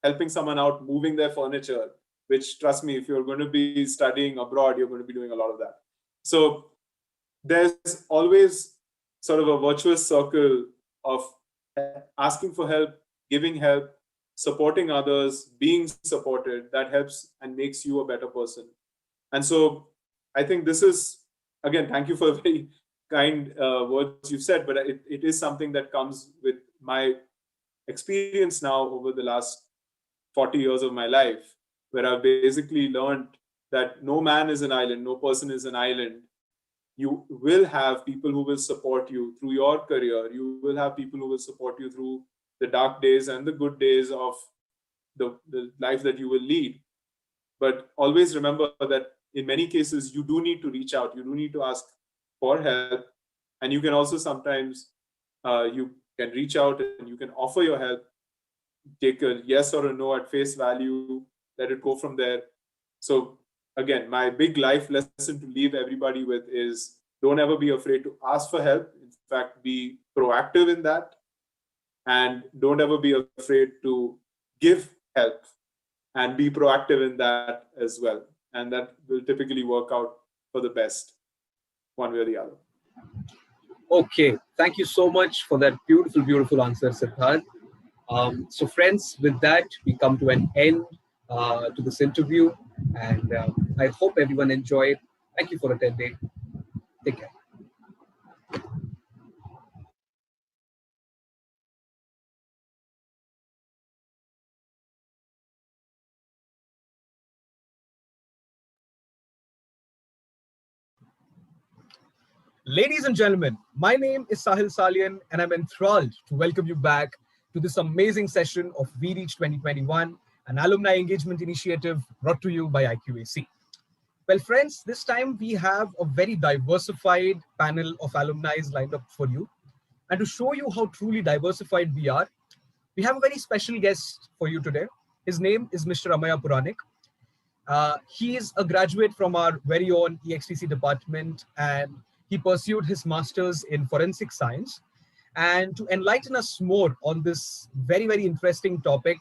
helping someone out moving their furniture, which, trust me, if you're going to be studying abroad, you're going to be doing a lot of that. So there's always sort of a virtuous circle of asking for help, giving help, supporting others, being supported. That helps and makes you a better person. And so I think this is, again, thank you for the very kind words you've said, but it is something that comes with my experience now over the last 40 years of my life, where I've basically learned that no man is an island, no person is an island. You will have people who will support you through your career. You will have people who will support you through the dark days and the good days of the life that you will lead. But always remember that in many cases, you do need to reach out. You do need to ask for help. And you can also sometimes, you can reach out and you can offer your help, take a yes or a no at face value, let it go from there. So again, my big life lesson to leave everybody with is don't ever be afraid to ask for help. In fact, be proactive in that. And don't ever be afraid to give help and be proactive in that as well. And that will typically work out for the best, one way or the other. Okay, thank you so much for that beautiful, beautiful answer, Siddharth. So, friends, with that, we come to an end to this interview, and I hope everyone enjoyed. Thank you for attending. Take care. Ladies and gentlemen, my name is Sahil Salian, and I'm enthralled to welcome you back to this amazing session of We Reach 2021, an alumni engagement initiative brought to you by IQAC. Well, friends, this time we have a very diversified panel of alumni lined up for you. And to show you how truly diversified we are, we have a very special guest for you today. His name is Mr. Amaya Puranik. He is a graduate from our very own EXTC department, and he pursued his master's in forensic science. And to enlighten us more on this very, very interesting topic,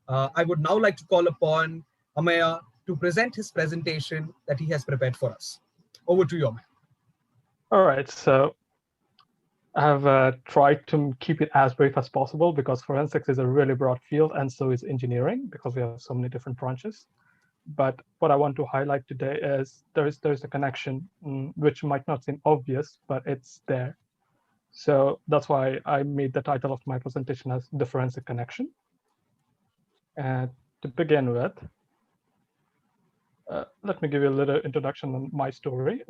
I would now like to call upon Amaya to present his presentation that he has prepared for us. Over to you, Amaya. All right, so I've tried to keep it as brief as possible because forensics is a really broad field, and so is engineering because we have so many different branches. But what I want to highlight today is there's a connection which might not seem obvious, but it's there. So that's why I made the title of my presentation as The Forensic Connection. And to begin with, let me give you a little introduction on my story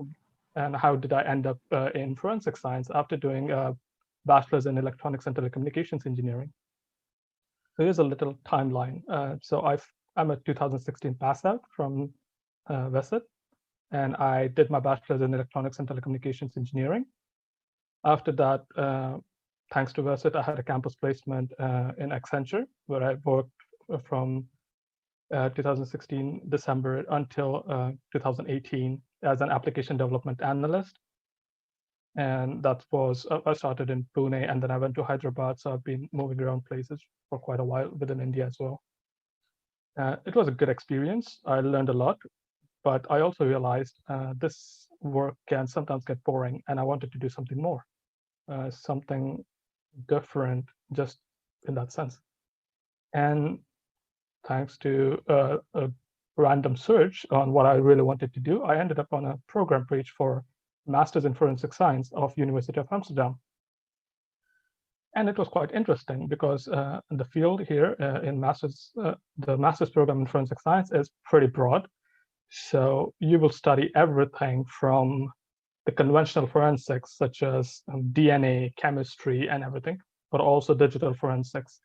and how did I end up in forensic science after doing a bachelor's in electronics and telecommunications engineering. So here's a little timeline. I'm a 2016 pass out from VESIT, and I did my bachelor's in electronics and telecommunications engineering. After that, thanks to VESIT, I had a campus placement in Accenture, where I worked from 2016 December until 2018 as an application development analyst. And that was, I started in Pune and then I went to Hyderabad. So I've been moving around places for quite a while within India as well. It was a good experience. I learned a lot, but I also realized this work can sometimes get boring and I wanted to do something more, something different just in that sense. And thanks to a random search on what I really wanted to do, I ended up on a program page for Masters in Forensic Science of University of Amsterdam. And it was quite interesting because the field here in Masters, the Master's program in Forensic Science is pretty broad. So you will study everything from the conventional forensics, such as DNA, chemistry, and everything, but also digital forensics.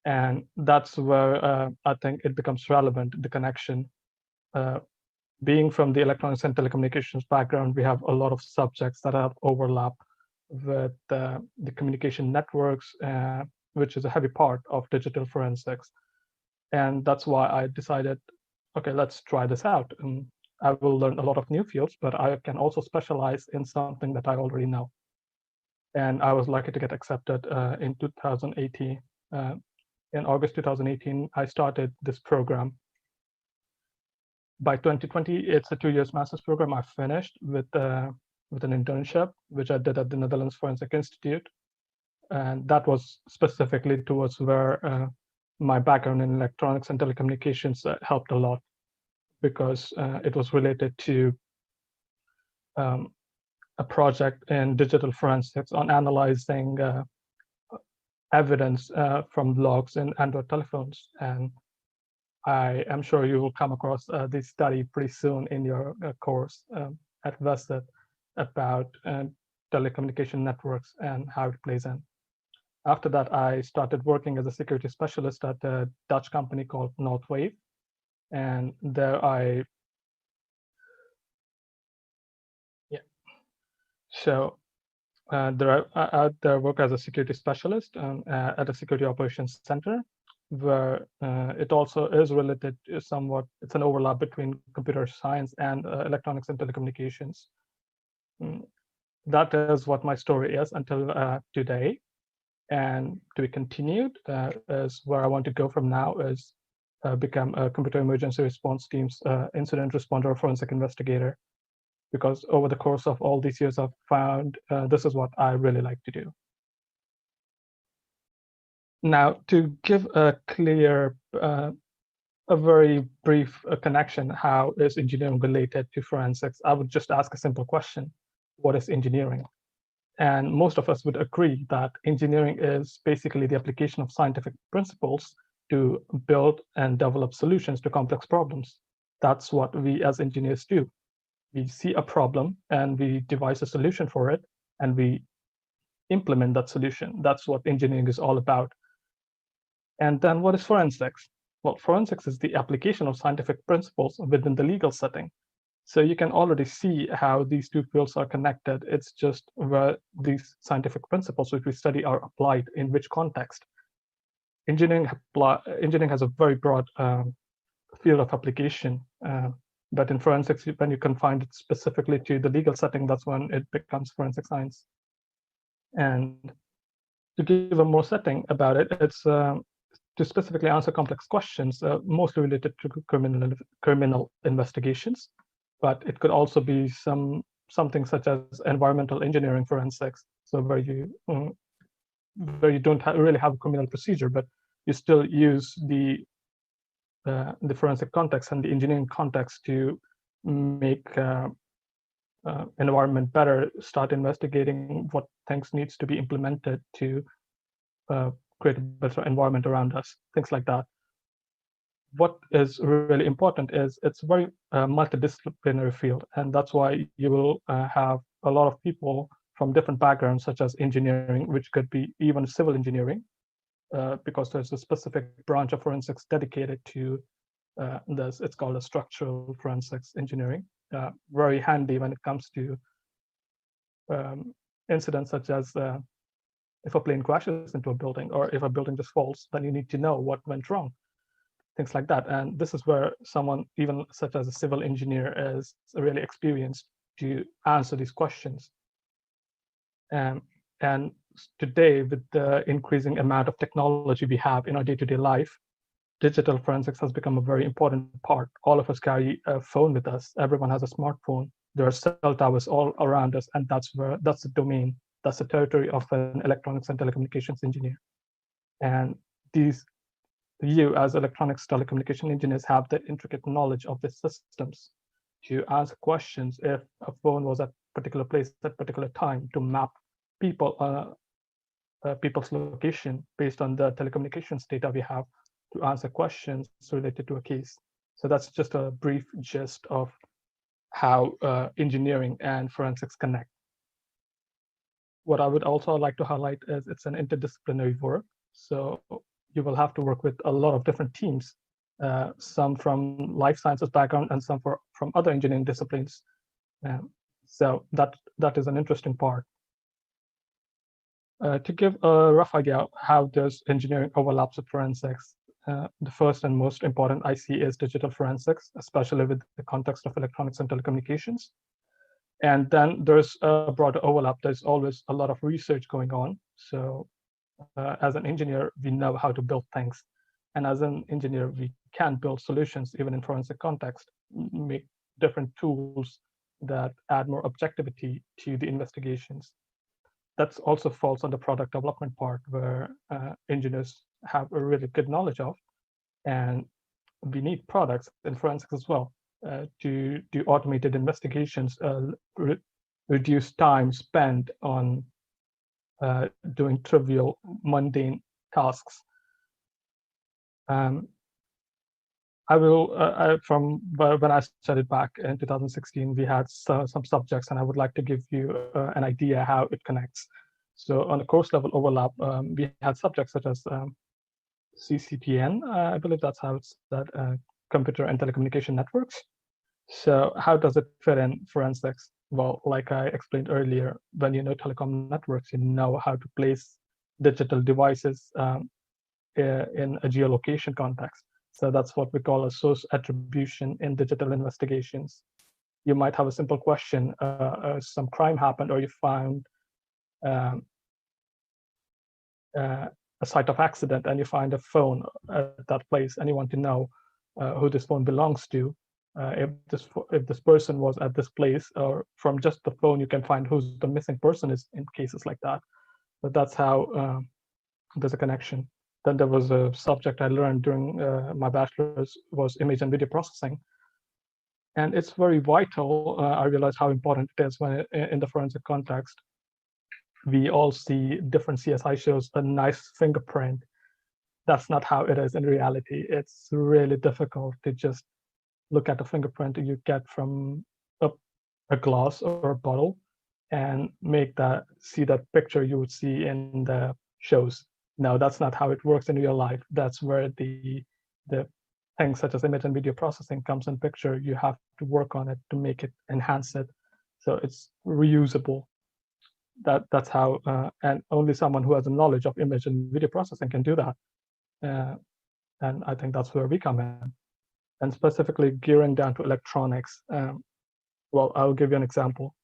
And that's where I think it becomes relevant, the connection. Being from the electronics and telecommunications background, we have a lot of subjects that have overlap with the communication networks, which is a heavy part of digital forensics. And that's why I decided, okay, let's try this out. And I will learn a lot of new fields, but I can also specialize in something that I already know. And I was lucky to get accepted in 2018. In August 2018, I started this program. By 2020, it's a 2 years master's program. I finished with an internship, which I did at the Netherlands Forensic Institute. And that was specifically towards where my background in electronics and telecommunications helped a lot. because it was related to a project in digital forensics on analyzing evidence from logs in Android telephones. And I am sure you will come across this study pretty soon in your course at Vested about telecommunication networks and how it plays in. After that, I started working as a security specialist at a Dutch company called Northwave. And there I there I work as a security specialist at a security operations center, where it also is related to somewhat, it's an overlap between computer science and electronics and telecommunications. That is what my story is until today. And to be continued is where I want to go from now is become a computer emergency response team's incident responder or forensic investigator, because over the course of all these years, I've found this is what I really like to do. Now, to give a clear, a very brief connection, how is engineering related to forensics? I would just ask a simple question: what is engineering? And most of us would agree that engineering is basically the application of scientific principles to build and develop solutions to complex problems. That's what we as engineers do. We see a problem and we devise a solution for it, and we implement that solution. That's what engineering is all about. And then what is forensics? Well, forensics is the application of scientific principles within the legal setting. So you can already see how these two fields are connected. It's just where these scientific principles which we study are applied in which context. Engineering has a very broad field of application, but in forensics, when you confine it specifically to the legal setting, that's when it becomes forensic science. And to give a more setting about it, it's to specifically answer complex questions, mostly related to criminal investigations. But it could also be something such as environmental engineering forensics, so where you don't really have a criminal procedure, but you still use the forensic context and the engineering context to make environment better, start investigating what things needs to be implemented to create a better environment around us, things like that. What is really important is it's a very multidisciplinary field, and that's why you will have a lot of people from different backgrounds, such as engineering, which could be even civil engineering, because there's a specific branch of forensics dedicated to this. It's called a structural forensics engineering. Very handy when it comes to incidents such as if a plane crashes into a building, or if a building just falls, then you need to know what went wrong, things like that. And this is where someone, even such as a civil engineer, is really experienced to answer these questions. And today, with the increasing amount of technology we have in our day-to-day life, digital forensics has become a very important part. All of us carry a phone with us. Everyone has a smartphone. There are cell towers all around us, and that's the domain, that's the territory of an electronics and telecommunications engineer. And you as electronics telecommunication engineers have the intricate knowledge of the systems to answer questions if a phone was at a particular place at a particular time, to map people's location based on the telecommunications data we have, to answer questions related to a case. So that's just a brief gist of how engineering and forensics connect. What I would also like to highlight is it's an interdisciplinary work. So you will have to work with a lot of different teams, some from life sciences background and some from other engineering disciplines. So that is an interesting part. To give a rough idea of how does engineering overlaps with forensics, the first and most important I see is digital forensics, especially with the context of electronics and telecommunications. And then there's a broader overlap. There's always a lot of research going on. So as an engineer, we know how to build things. And as an engineer, we can build solutions, even in forensic context, make different tools that add more objectivity to the investigations. That also falls on the product development part, where engineers have a really good knowledge of. And we need products in forensics as well. to do automated investigations, reduce time spent on doing trivial, mundane tasks. From when I studied back in 2016, we had some subjects, and I would like to give you an idea how it connects. So on a course level overlap, we had subjects such as CCTN, I believe that's how it's said, computer and telecommunication networks. So how does it fit in forensics? Well, like I explained earlier, when you know telecom networks, you know how to place digital devices in a geolocation context. So that's what we call a source attribution in digital investigations. You might have a simple question, some crime happened, or you found a site of accident, and you find a phone at that place, and you want to know who this phone belongs to. If this person was at this place, or from just the phone, you can find who's the missing person is in cases like that. But that's how there's a connection. Then there was a subject I learned during my bachelor's was image and video processing. And it's very vital. I realized how important it is when in the forensic context. We all see different CSI shows a nice fingerprint. That's not how it is in reality. It's really difficult to just look at the fingerprint you get from a glass or a bottle and see that picture you would see in the shows. No, that's not how it works in real life. That's where the things such as image and video processing comes in picture. You have to work on it to make it, enhance it, so it's reusable. That's how, and only someone who has a knowledge of image and video processing can do that. And I think that's where we come in. And specifically gearing down to electronics. Well, I'll give you an example.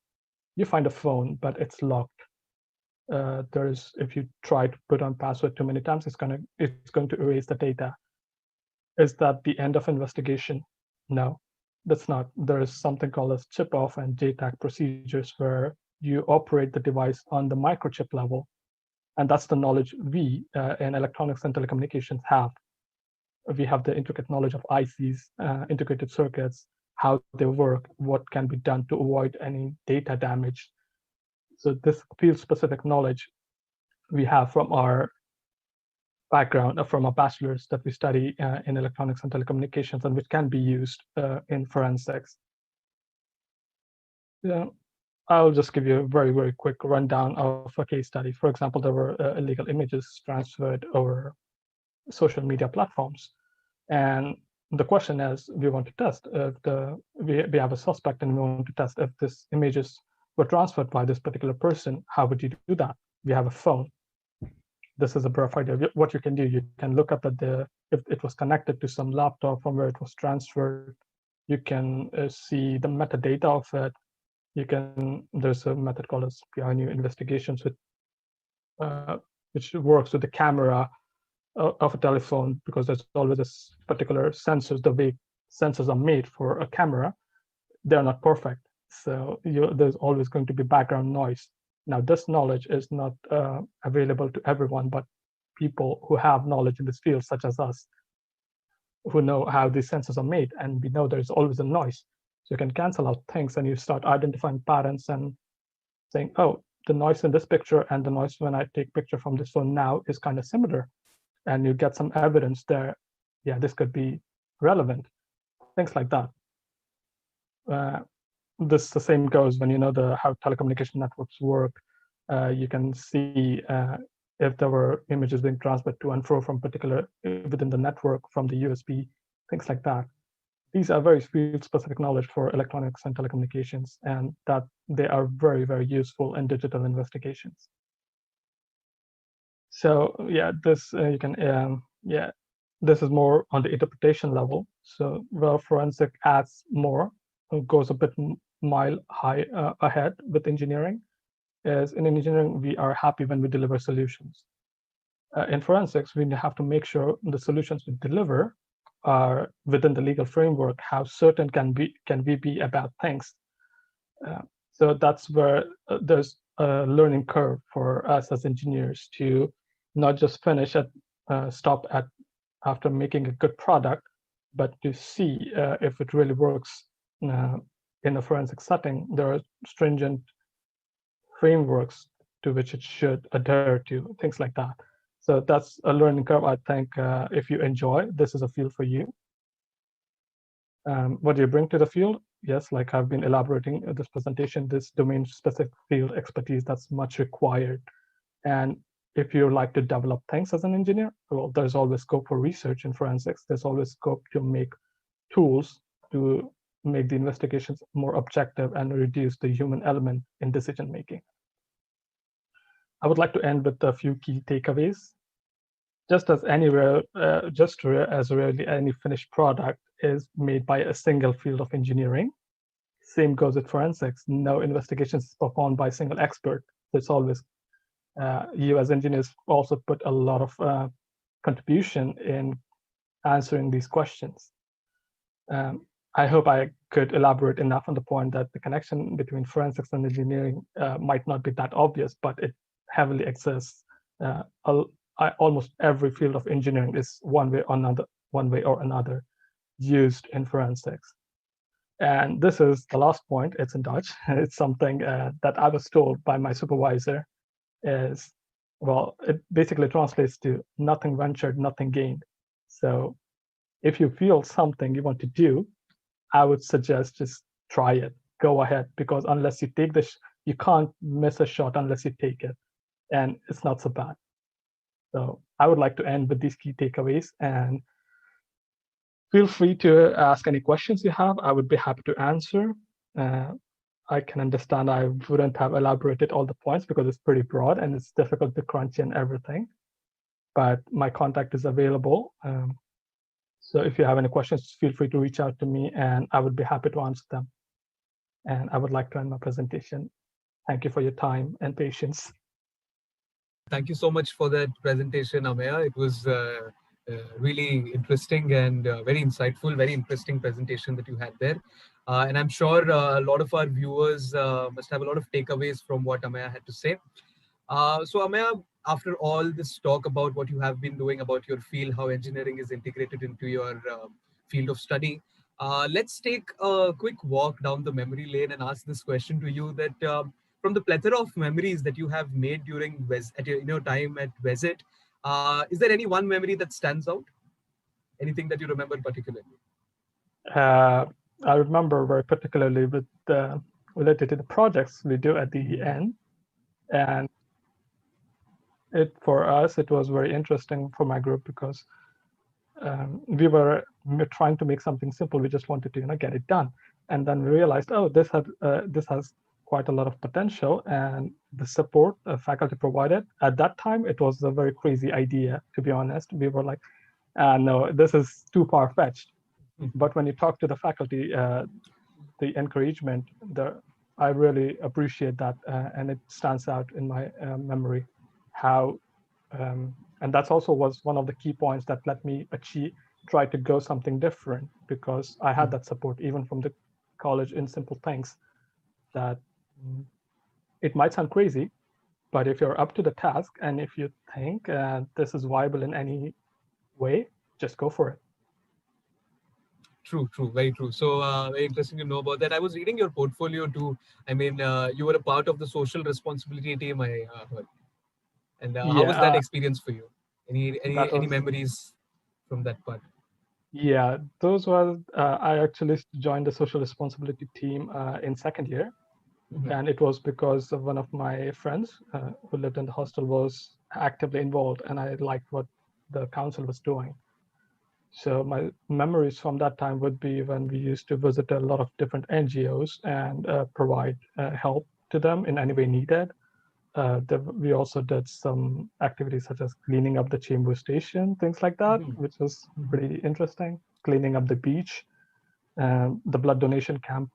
You find a phone, but it's locked. If you try to put on password too many times, it's going to erase the data. Is that the end of investigation? No, that's not. There is something called as chip off and JTAG procedures where you operate the device on the microchip level. And that's the knowledge we in electronics and telecommunications have. We have the intricate knowledge of ICs, integrated circuits, how they work, what can be done to avoid any data damage. So this field-specific knowledge we have from our background, from our bachelor's that we study in electronics and telecommunications, and which can be used in forensics. I'll just give you a very, very quick rundown of a case study. For example, there were illegal images transferred over social media platforms. And the question is, we want to test if we have a suspect and we want to test if these images were transferred by this particular person. How would you do that? We have a phone. This is a rough idea. What you can do, you can look up at if it was connected to some laptop from where it was transferred. You can see the metadata of it. There's a method called as PINU investigations, which works with the camera of a telephone, because there's always this particular sensors, the way sensors are made for a camera, they're not perfect. So there's always going to be background noise. Now, this knowledge is not available to everyone, but people who have knowledge in this field, such as us, who know how these sensors are made, and we know there's always a noise. So you can cancel out things, and you start identifying patterns and saying, oh, the noise in this picture and the noise when I take picture from this phone now is kind of similar. And you get some evidence there. Yeah, this could be relevant. Things like that. The same goes when you know how telecommunication networks work. You can see if there were images being transferred to and fro from within the network from the USB, things like that. These are very field-specific knowledge for electronics and telecommunications, and that they are very, very useful in digital investigations. So yeah, this this is more on the interpretation level. So where forensic adds more, goes a bit mile high ahead with engineering, is in engineering we are happy when we deliver solutions. In forensics, we have to make sure the solutions we deliver are within the legal framework. How certain can we be about things? So that's where there's a learning curve for us as engineers to not just stop at after making a good product, but to see if it really works in a forensic setting, there are stringent frameworks to which it should adhere to, things like that. So that's a learning curve. I think if you enjoy, this is a field for you. What do you bring to the field? Yes, like I've been elaborating this presentation, this domain-specific field expertise that's much required. And if you like to develop things as an engineer, well, there's always scope for research in forensics. There's always scope to make tools to make the investigations more objective and reduce the human element in decision making. I would like to end with a few key takeaways. Just as rarely any finished product is made by a single field of engineering, same goes with forensics. No investigation is performed by a single expert. It's always you as engineers also put a lot of contribution in answering these questions. I hope I could elaborate enough on the point that the connection between forensics and engineering might not be that obvious, but it heavily exists. Almost every field of engineering is one way or another used in forensics. And this is the last point. It's in Dutch. It's something that I was told by my supervisor is, well, it basically translates to nothing ventured, nothing gained. So if you feel something you want to do, I would suggest just try it. Go ahead, because unless you take this, you can't miss a shot unless you take it. And it's not so bad. So I would like to end with these key takeaways, and feel free to ask any questions you have. I would be happy to answer. I can understand I wouldn't have elaborated all the points because it's pretty broad and it's difficult to crunch in everything, but my contact is available. So if you have any questions, feel free to reach out to me and I would be happy to answer them. And I would like to end my presentation. Thank you for your time and patience. Thank you so much for that presentation, Ameya. It was really interesting and very insightful, very interesting presentation that you had there. And I'm sure a lot of our viewers must have a lot of takeaways from what Ameya had to say. So Ameya, after all this talk about what you have been doing, about your field, how engineering is integrated into your field of study, let's take a quick walk down the memory lane and ask this question to you that from the plethora of memories that you have made during in your time at Vesit, is there any one memory that stands out? Anything that you remember particularly? I remember very particularly with related to the projects we do at the end, and for us it was very interesting for my group because we were trying to make something simple. We just wanted to get it done, and then we realized, oh, this has quite a lot of potential, and the support faculty provided at that time, it was a very crazy idea, to be honest. We were like, no, this is too far-fetched. But when you talk to the faculty, the encouragement, I really appreciate that, and it stands out in my memory how, and that's also was one of the key points that let me try to go something different, because I had that support even from the college in simple things that it might sound crazy, but if you're up to the task and if you think this is viable in any way, just go for it. True, very true. So very interesting to know about that. I was reading your portfolio too. I mean, you were a part of the social responsibility team, I heard. And how was that experience for you? Any memories from that part? Yeah, those were, I actually joined the social responsibility team in second year. Mm-hmm. And it was because of one of my friends who lived in the hostel was actively involved, and I liked what the council was doing. So my memories from that time would be when we used to visit a lot of different NGOs and provide help to them in any way needed. We also did some activities such as cleaning up the Chambers station, things like that, which was pretty interesting. Cleaning up the beach, the blood donation camps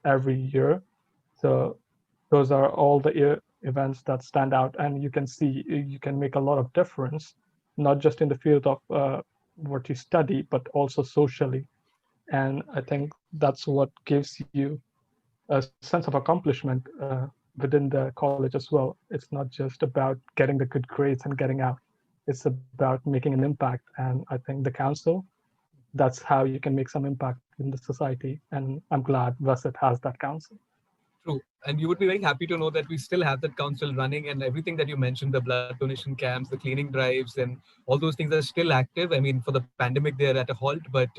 every year. So those are all the events that stand out, and you can see you can make a lot of difference, not just in the field of what you study, but also socially. And I think that's what gives you a sense of accomplishment within the college as well. It's not just about getting the good grades and getting out. It's about making an impact. And I think the council, that's how you can make some impact in the society. And I'm glad Vasit has that council. True. And you would be very happy to know that we still have that council running, and everything that you mentioned, the blood donation camps, the cleaning drives, and all those things are still active. I mean, for the pandemic, they're at a halt, but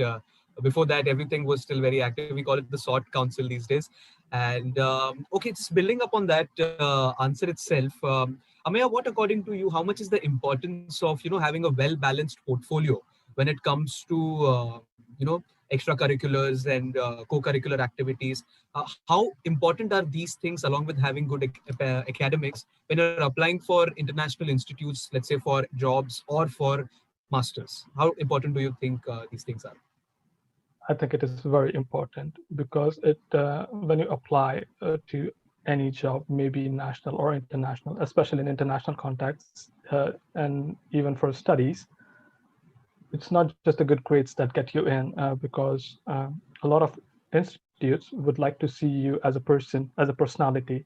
before that, everything was still very active. We call it the SOT Council these days. And okay, just building up on that answer itself, Amaya, what according to you, how much is the importance of, having a well-balanced portfolio when it comes to, extracurriculars and co-curricular activities? How important are these things along with having good academics when you're applying for international institutes, let's say for jobs or for masters? How important do you think these things are? I think it is very important because when you apply to any job, maybe national or international, especially in international contexts, and even for studies, it's not just the good grades that get you in, because a lot of institutes would like to see you as a person, as a personality.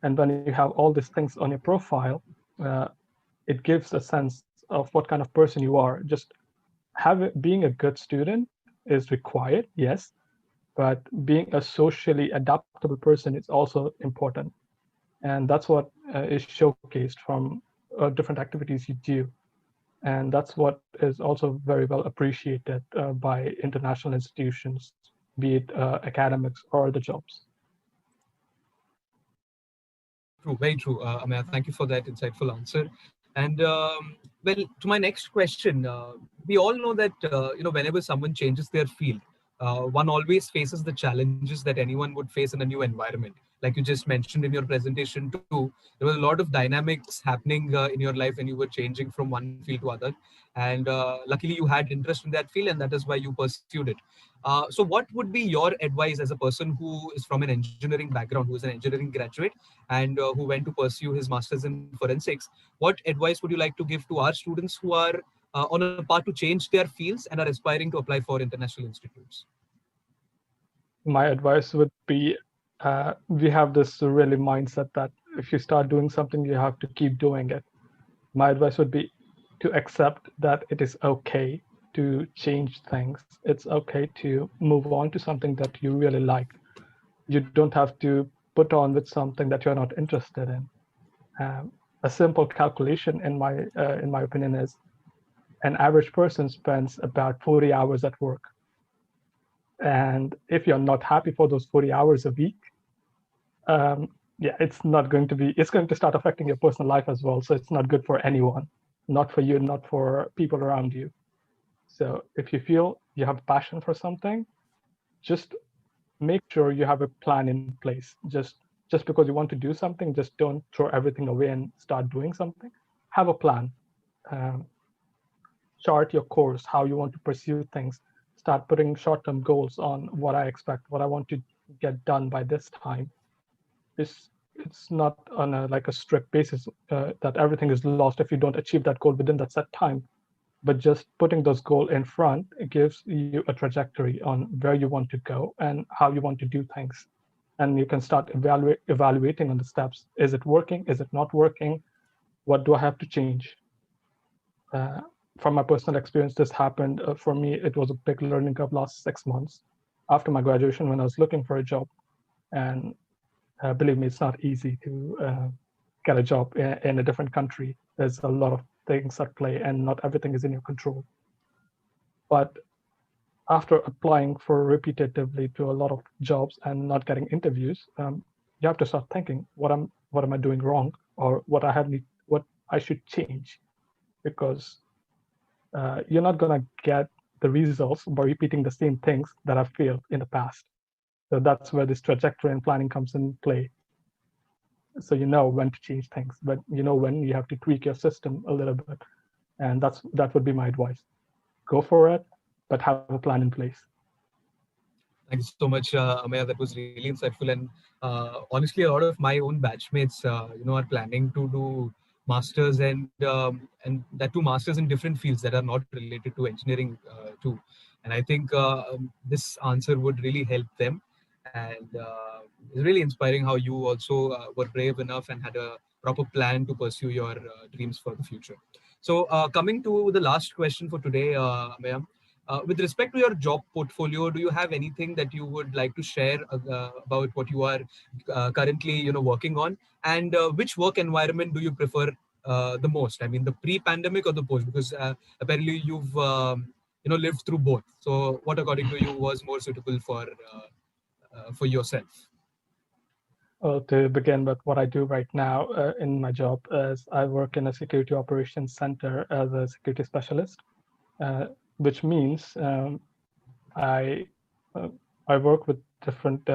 And when you have all these things on your profile, it gives a sense of what kind of person you are. Just being a good student is required, yes, but being a socially adaptable person is also important. And that's what is showcased from different activities you do. And that's what is also very well appreciated by international institutions, be it academics or the jobs. True, very true. Amaya, thank you for that insightful answer. And well, to my next question, we all know that whenever someone changes their field, one always faces the challenges that anyone would face in a new environment. Like you just mentioned in your presentation too, there was a lot of dynamics happening in your life when you were changing from one field to other. And luckily you had interest in that field, and that is why you pursued it. So what would be your advice as a person who is from an engineering background, who is an engineering graduate, and who went to pursue his master's in forensics? What advice would you like to give to our students who are on a path to change their fields and are aspiring to apply for international institutes? My advice would be, we have this really mindset that if you start doing something, you have to keep doing it. My advice would be to accept that it is okay to change things. It's okay to move on to something that you really like. You don't have to put on with something that you're not interested in. A simple calculation, in my opinion, is an average person spends about 40 hours at work. And if you're not happy for those 40 hours a week, it's going to start affecting your personal life as well. So it's not good for anyone, not for you, not for people around you. So if you feel you have passion for something, just make sure you have a plan in place. Just because you want to do something, just don't throw everything away and start doing something. Have a plan. Chart your course, how you want to pursue things. Start putting short-term goals on what I expect, what I want to get done by this time. It's not on a strict basis that everything is lost if you don't achieve that goal within that set time. But just putting those goals in front, it gives you a trajectory on where you want to go and how you want to do things. And you can start evaluating on the steps. Is it working? Is it not working? What do I have to change? From my personal experience, this happened for me. It was a big learning curve last 6 months after my graduation when I was looking for a job. And believe me, it's not easy to get a job in a different country. There's a lot of things at play and not everything is in your control. But after applying for repetitively to a lot of jobs and not getting interviews, you have to start thinking, what am I doing wrong, or what I should change? Because you're not going to get the results by repeating the same things that have failed in the past. So that's where this trajectory and planning comes in play. So you know when to change things, but you know when you have to tweak your system a little bit. And that would be my advice. Go for it, but have a plan in place. Thank you so much, Amaya. That was really insightful. And honestly, a lot of my own batchmates, are planning to do masters and that too masters in different fields that are not related to engineering too. And I think this answer would really help them. And it's really inspiring how you also were brave enough and had a proper plan to pursue your dreams for the future. So coming to the last question for today, Amaya. With respect to your job portfolio, do you have anything that you would like to share about what you are currently, working on, and which work environment do you prefer the most? I mean, the pre-pandemic or the post? Because apparently you've lived through both. So, what according to you was more suitable for yourself? Well, to begin with, what I do right now in my job is I work in a security operations center as a security specialist, which means I work with different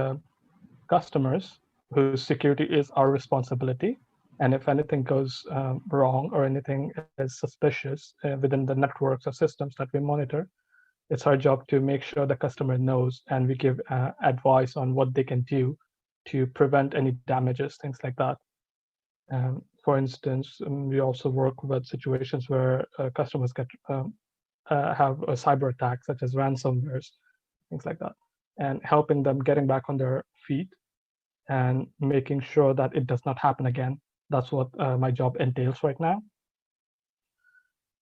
customers whose security is our responsibility. And if anything goes wrong or anything is suspicious within the networks or systems that we monitor, it's our job to make sure the customer knows, and we give advice on what they can do to prevent any damages, things like that. For instance, we also work with situations where customers have a cyber attack, such as ransomwares, things like that, and helping them getting back on their feet and making sure that it does not happen again. That's what my job entails right now.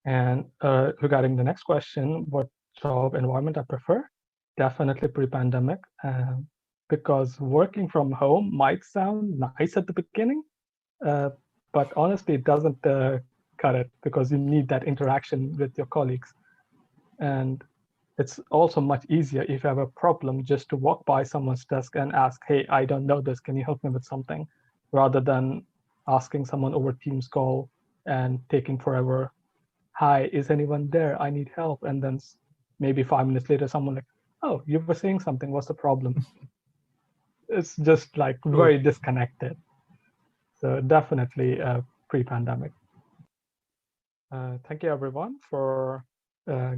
And regarding the next question, what job environment I prefer? Definitely pre-pandemic, because working from home might sound nice at the beginning, but honestly, it doesn't cut it, because you need that interaction with your colleagues. And it's also much easier if you have a problem just to walk by someone's desk and ask, hey, I don't know this, can you help me with something? Rather than asking someone over Teams call and taking forever. Hi, is anyone there? I need help. And then maybe 5 minutes later, someone like, oh, you were saying something, what's the problem? It's just like very disconnected. So definitely pre-pandemic. Thank you everyone for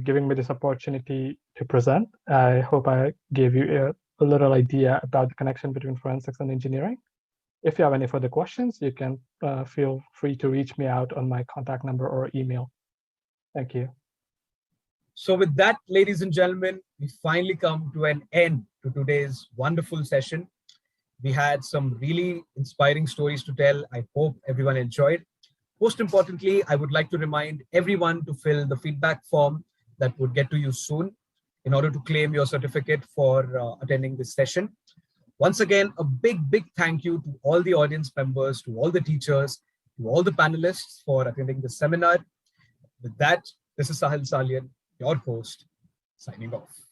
giving me this opportunity to present. I hope I gave you a little idea about the connection between forensics and engineering. If you have any further questions, you can feel free to reach me out on my contact number or email. Thank you. So with that, ladies and gentlemen, we finally come to an end to today's wonderful session. We had some really inspiring stories to tell. I hope everyone enjoyed. Most importantly, I would like to remind everyone to fill the feedback form that would get to you soon in order to claim your certificate for attending this session. Once again, a big thank you to all the audience members, to all the teachers, to all the panelists for attending this seminar. With that, this is Sahil Salian, your host, signing off.